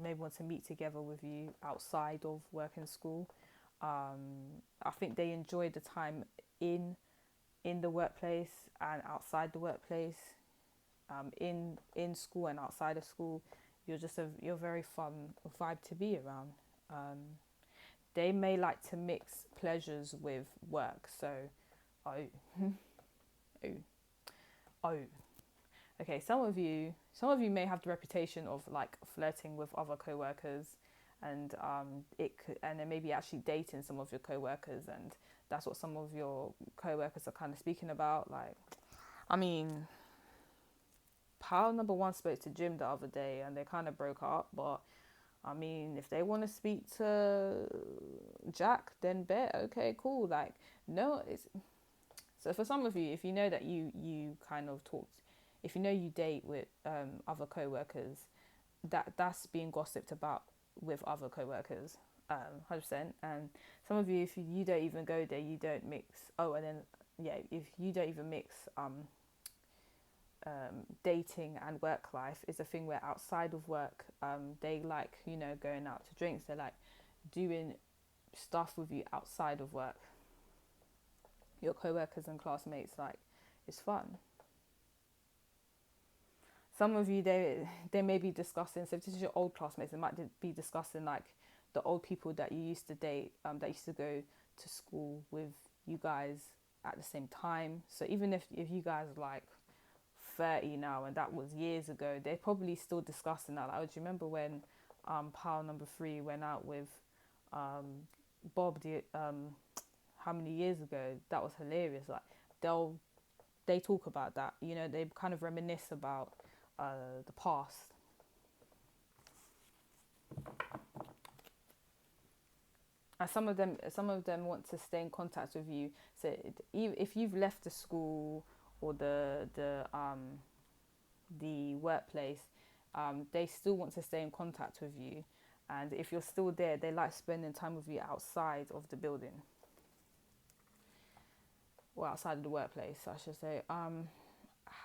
may want to meet together with you outside of work and school. I think they enjoy the time in the workplace and outside the workplace, in school and outside of school. You're very fun vibe to be around. They may like to mix pleasures with work. So, okay. Some of you may have the reputation of like flirting with other co-workers, and and then maybe actually dating some of your co-workers, and that's what some of your co-workers are kind of speaking about. Like, I mean, pal number 1 spoke to Jim the other day, and they kind of broke up. But I mean, if they want to speak to Jack, then bet. Okay, cool. Like, no, it's so for some of you, if you know that you kind of talked, if you know you date with other co-workers, that's being gossiped about with other co-workers, 100%. And some of you, if you don't even go there, you don't mix. Oh, and then yeah, if you don't even mix dating and work life, is a thing where outside of work, they like, going out to drinks. They like doing stuff with you outside of work. Your co-workers and classmates, like, it's fun. Some of you, they may be discussing, so if this is your old classmates, they might be discussing like the old people that you used to date, that used to go to school with you guys at the same time. So even if you guys are like 30 now and that was years ago, they're probably still discussing that. Like, oh, do you remember when pal number 3 went out with Bob how many years ago? That was hilarious. Like, they talk about that, they kind of reminisce about the past. And some of them want to stay in contact with you. So if you've left the school or the workplace, they still want to stay in contact with you. And if you're still there, they like spending time with you outside of the building, or outside of the workplace, I should say.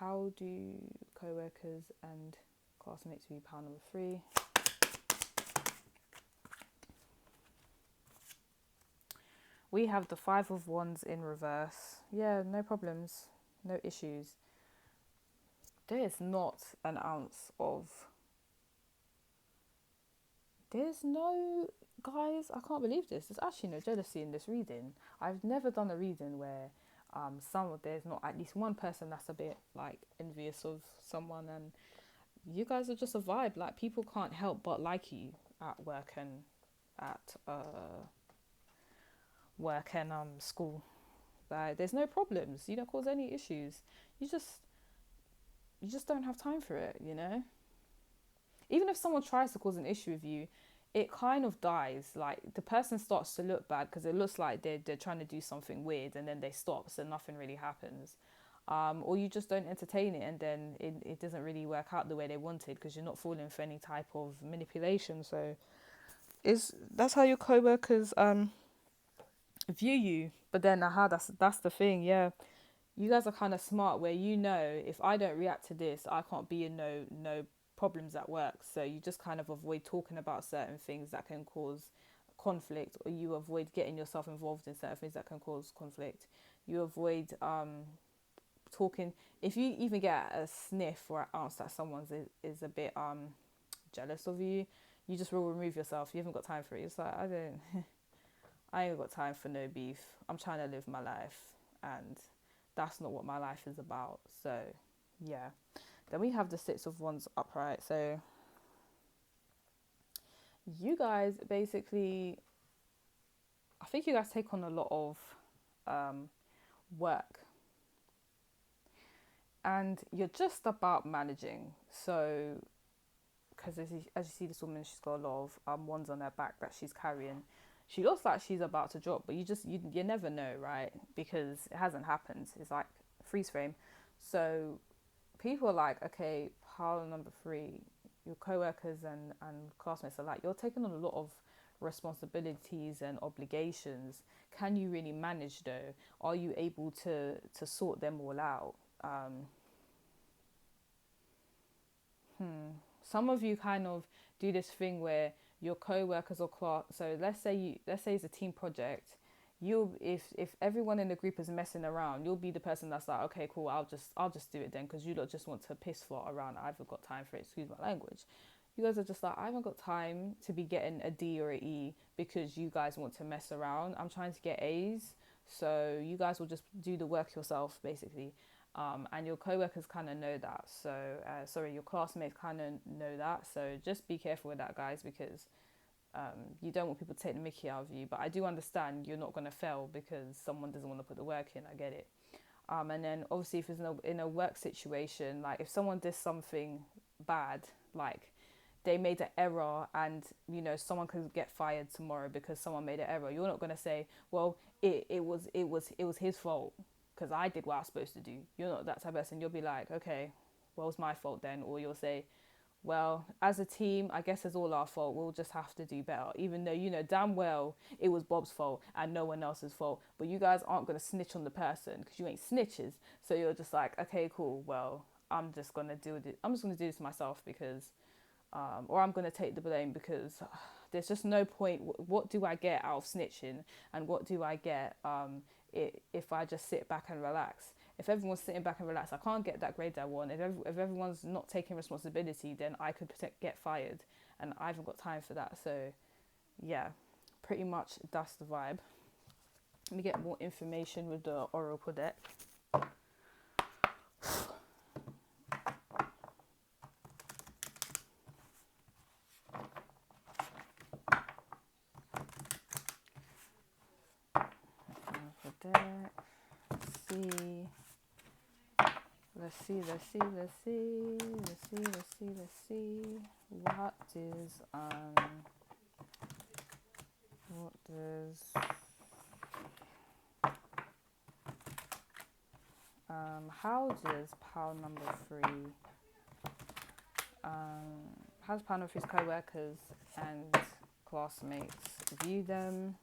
How do co-workers and classmates view pile number 3? We have the 5 of Wands in reverse. Yeah, no problems, no issues. There's not an ounce of... There's no... Guys, I can't believe this. There's actually no jealousy in this reading. I've never done a reading where there's not at least one person that's a bit like envious of someone, and you guys are just a vibe. Like, people can't help but like you at work and at school. Like, there's no problems. You don't cause any issues. You just don't have time for it, Even if someone tries to cause an issue with you, it kind of dies. Like, the person starts to look bad because it looks like they're trying to do something weird, and then they stop, so nothing really happens. or you just don't entertain it, and then it doesn't really work out the way they wanted because you're not falling for any type of manipulation. So that's how your co-workers view you. But then that's the thing, yeah. You guys are kind of smart where if I don't react to this, I can't be in no problems at work. So you just kind of avoid talking about certain things that can cause conflict, or you avoid getting yourself involved in certain things that can cause conflict. You avoid talking. If you even get a sniff or an ounce that someone's is a bit jealous of you, you just will remove yourself. You haven't got time for it. It's like, I ain't got time for no beef. I'm trying to live my life, and that's not what my life is about. So yeah. Then we have the Six of Wands upright. So you guys basically, I think you guys take on a lot of work, and you're just about managing. So because as you see, this woman, she's got a lot of wands on her back that she's carrying. She looks like she's about to drop, but you never know, right? Because it hasn't happened. It's like freeze frame. So people are like, okay, pile number 3, your co-workers and classmates are like, you're taking on a lot of responsibilities and obligations. Can you really manage though? Are you able to sort them all out? Some of you kind of do this thing where your co-workers or class, so let's say it's a team project, if everyone in the group is messing around, you'll be the person that's like, okay, cool, I'll just do it then, because you don't just want to piss fart around. I haven't got time for it, excuse my language. You guys are just like, I haven't got time to be getting a D or a E because you guys want to mess around. I'm trying to get A's, so you guys will just do the work yourself, basically. And your co-workers kind of know that. So, your classmates kind of know that. So just be careful with that, guys, because you don't want people to take the mickey out of you. But I do understand you're not going to fail because someone doesn't want to put the work in. I get it. And then obviously if it's in a work situation, like if someone does something bad, like they made an error and someone could get fired tomorrow because someone made an error, you're not going to say, well, it was his fault because I did what I was supposed to do. You're not that type of person. You'll be like, okay, well, it's my fault then. Or you'll say, well, as a team, I guess it's all our fault. We'll just have to do better. Even though you know damn well it was Bob's fault and no one else's fault. But you guys aren't going to snitch on the person because you ain't snitches. So you're just like, okay, cool. Well, I'm just going to do this myself because, or I'm going to take the blame because there's just no point. What do I get out of snitching, and what do I get if I just sit back and relax? If everyone's sitting back and relax, I can't get that grade I want. If everyone's not taking responsibility, then I could get fired, and I haven't got time for that. So yeah, pretty much that's the vibe. Let me get more information with the Oracle deck. Let's see. What does how does pile number 3 how's pile number 3's co-workers and classmates view them?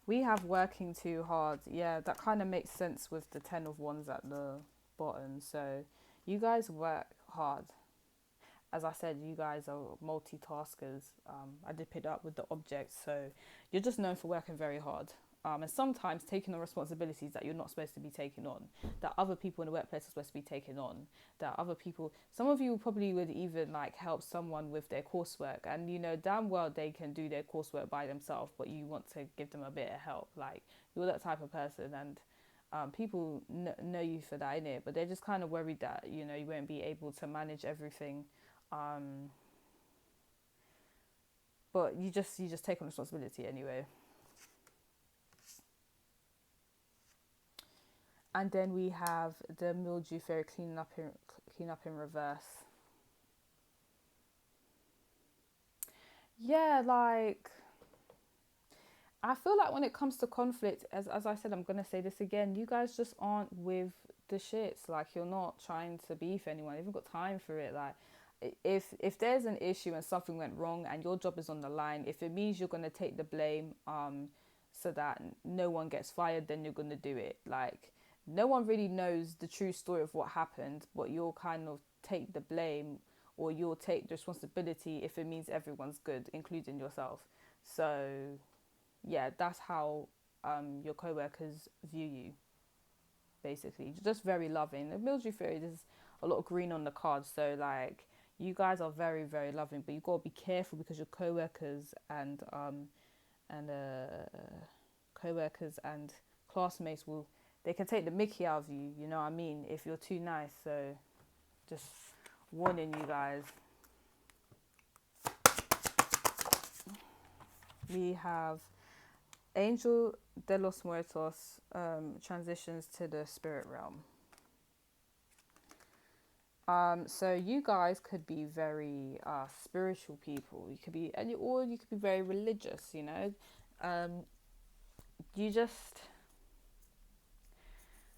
We have working too hard. Yeah, that kind of makes sense with the 10 of Wands at the bottom. So you guys work hard. As I said, you guys are multitaskers. I did pick up with the objects. So you're just known for working very hard. And sometimes taking on responsibilities that you're not supposed to be taking on, that other people in the workplace are supposed to be taking on, that other people, some of you probably would even like help someone with their coursework, and damn well they can do their coursework by themselves, but you want to give them a bit of help. Like, you're that type of person, and people know you for that, innit? But they're just kind of worried that you won't be able to manage everything. But you just take on responsibility anyway. And then we have the mildew fairy clean up in reverse. Yeah, like I feel like when it comes to conflict, as I said, I'm gonna say this again, you guys just aren't with the shits. Like, you're not trying to beef anyone. You haven't got time for it. Like, if there's an issue and something went wrong and your job is on the line, if it means you're gonna take the blame, so that no one gets fired, then you're gonna do it. Like, no one really knows the true story of what happened, but you'll kind of take the blame, or you'll take the responsibility if it means everyone's good, including yourself. So yeah, that's how your co-workers view you, basically. You're just very loving. The military theory, there's a lot of green on the cards, so like, you guys are very, very loving, but you got to be careful, because your co-workers and co-workers and classmates will, they can take the mickey out of you, you know what I mean, if you're too nice. So just warning you guys. We have Angel de los Muertos transitions to the spirit realm. So you guys could be very spiritual people. You could be, or you could be very religious. You know, you just,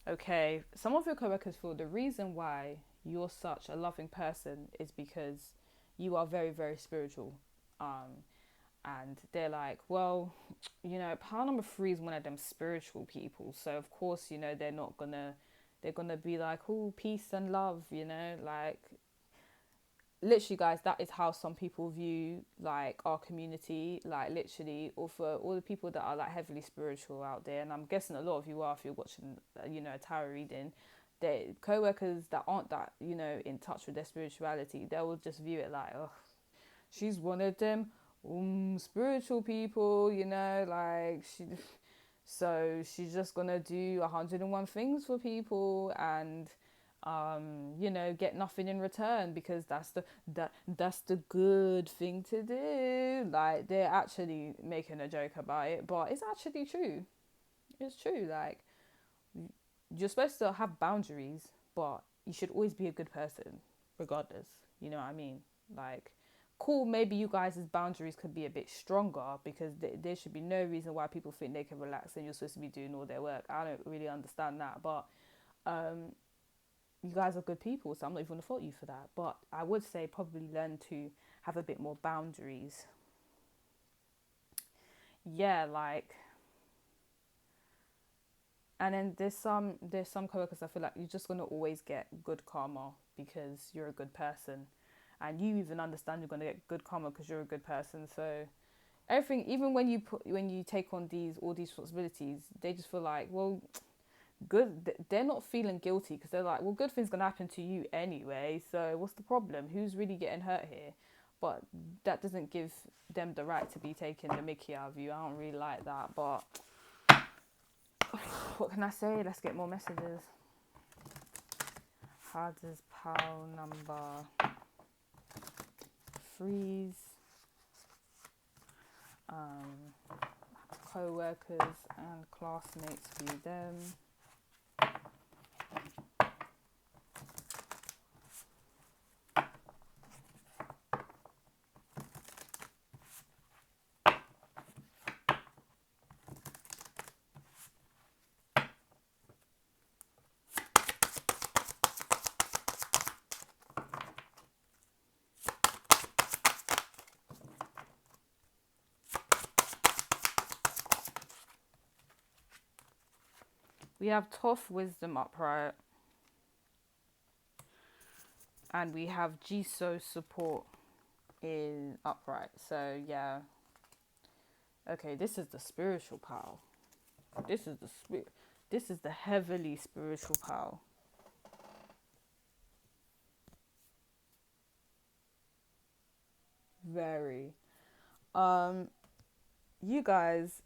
okay. Some of your coworkers feel the reason why you're such a loving person is because you are very, very spiritual. And they're like, well, you know, pile number 3 is one of them spiritual people, so of course, you know, they're gonna be like, oh, peace and love, you know, like, literally, guys, that is how some people view like our community, like, literally. Or for all the people that are like heavily spiritual out there, and I'm guessing a lot of you are, if you're watching, you know, a tarot reading, their co-workers that aren't that, you know, in touch with their spirituality, they will just view it like, oh, she's one of them spiritual people, you know, like, so she's just gonna do 101 things for people, and you know, get nothing in return, because that's the good thing to do. Like, they're actually making a joke about it, but it's actually true. It's true. Like, you're supposed to have boundaries, but you should always be a good person regardless, you know what I mean? Like, cool, maybe you guys' boundaries could be a bit stronger, because there should be no reason why people think they can relax and you're supposed to be doing all their work. I don't really understand that, but you guys are good people, so I'm not even going to fault you for that. But I would say probably learn to have a bit more boundaries. Yeah, like, and then there's some coworkers I feel like you're just going to always get good karma because you're a good person, and you even understand you're going to get good karma because you're a good person. So everything, even when you take on all these responsibilities, they just feel like, well, good, they're not feeling guilty, because they're like, well, good things gonna happen to you anyway, so what's the problem? Who's really getting hurt here? But that doesn't give them the right to be taking the mickey out of you. I don't really like that, but what can I say? Let's get more messages. How does pile number 3's co-workers and classmates view them? We have Tough Wisdom upright, and we have Jiso Support in upright. So yeah, okay, this is the spiritual pile. This is the heavily spiritual pile. Very. You guys,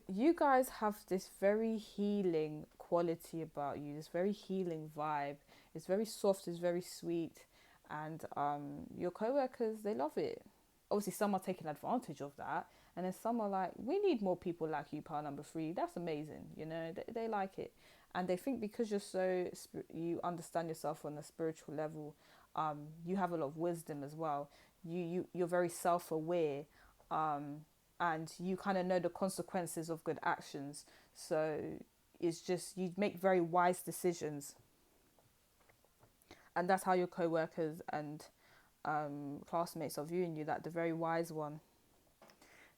you guys have this very healing quality about you, this very healing vibe. It's very soft, it's very sweet, and your co-workers, they love it. Obviously, some are taking advantage of that, and then some are like, we need more people like you, pile number 3. That's amazing, you know. They like it, and they think because you understand yourself on a spiritual level, you have a lot of wisdom as well. You're very self-aware, and you kind of know the consequences of good actions. So it's just, you make very wise decisions, and that's how your co-workers and classmates are viewing you, that the very wise one,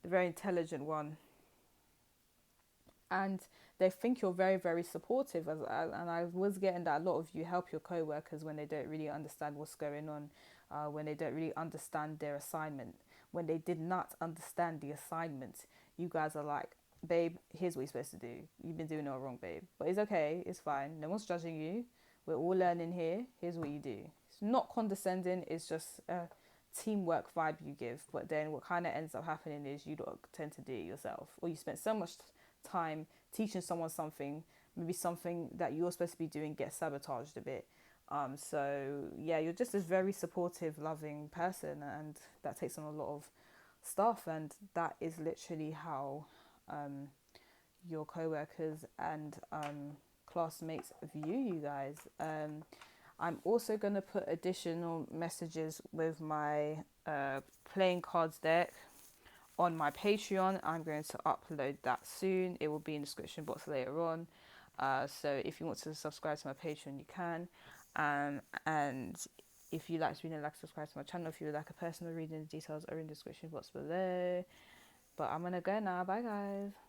the very intelligent one. And they think you're very, very supportive. And I was getting that a lot of you help your co-workers when they don't really understand what's going on, when they don't really understand their assignment, when they did not understand the assignment. You guys are like, babe, here's what you're supposed to do. You've been doing it all wrong, babe. But it's okay, it's fine. No one's judging you. We're all learning here. Here's what you do. It's not condescending, it's just a teamwork vibe you give. But then what kind of ends up happening is you don't tend to do it yourself, or you spend so much time teaching someone something, maybe something that you're supposed to be doing gets sabotaged a bit. So yeah, you're just this very supportive, loving person, and that takes on a lot of stuff. And that is literally how your co-workers and classmates view you guys. I'm also going to put additional messages with my playing cards deck on my Patreon. I'm going to upload that soon. It will be in the description box later on. So if you want to subscribe to my Patreon, you can. And if you like to read and subscribe to my channel, if you would like a personal reading, the details are in the description box below. But I'm going to go now. Bye, guys.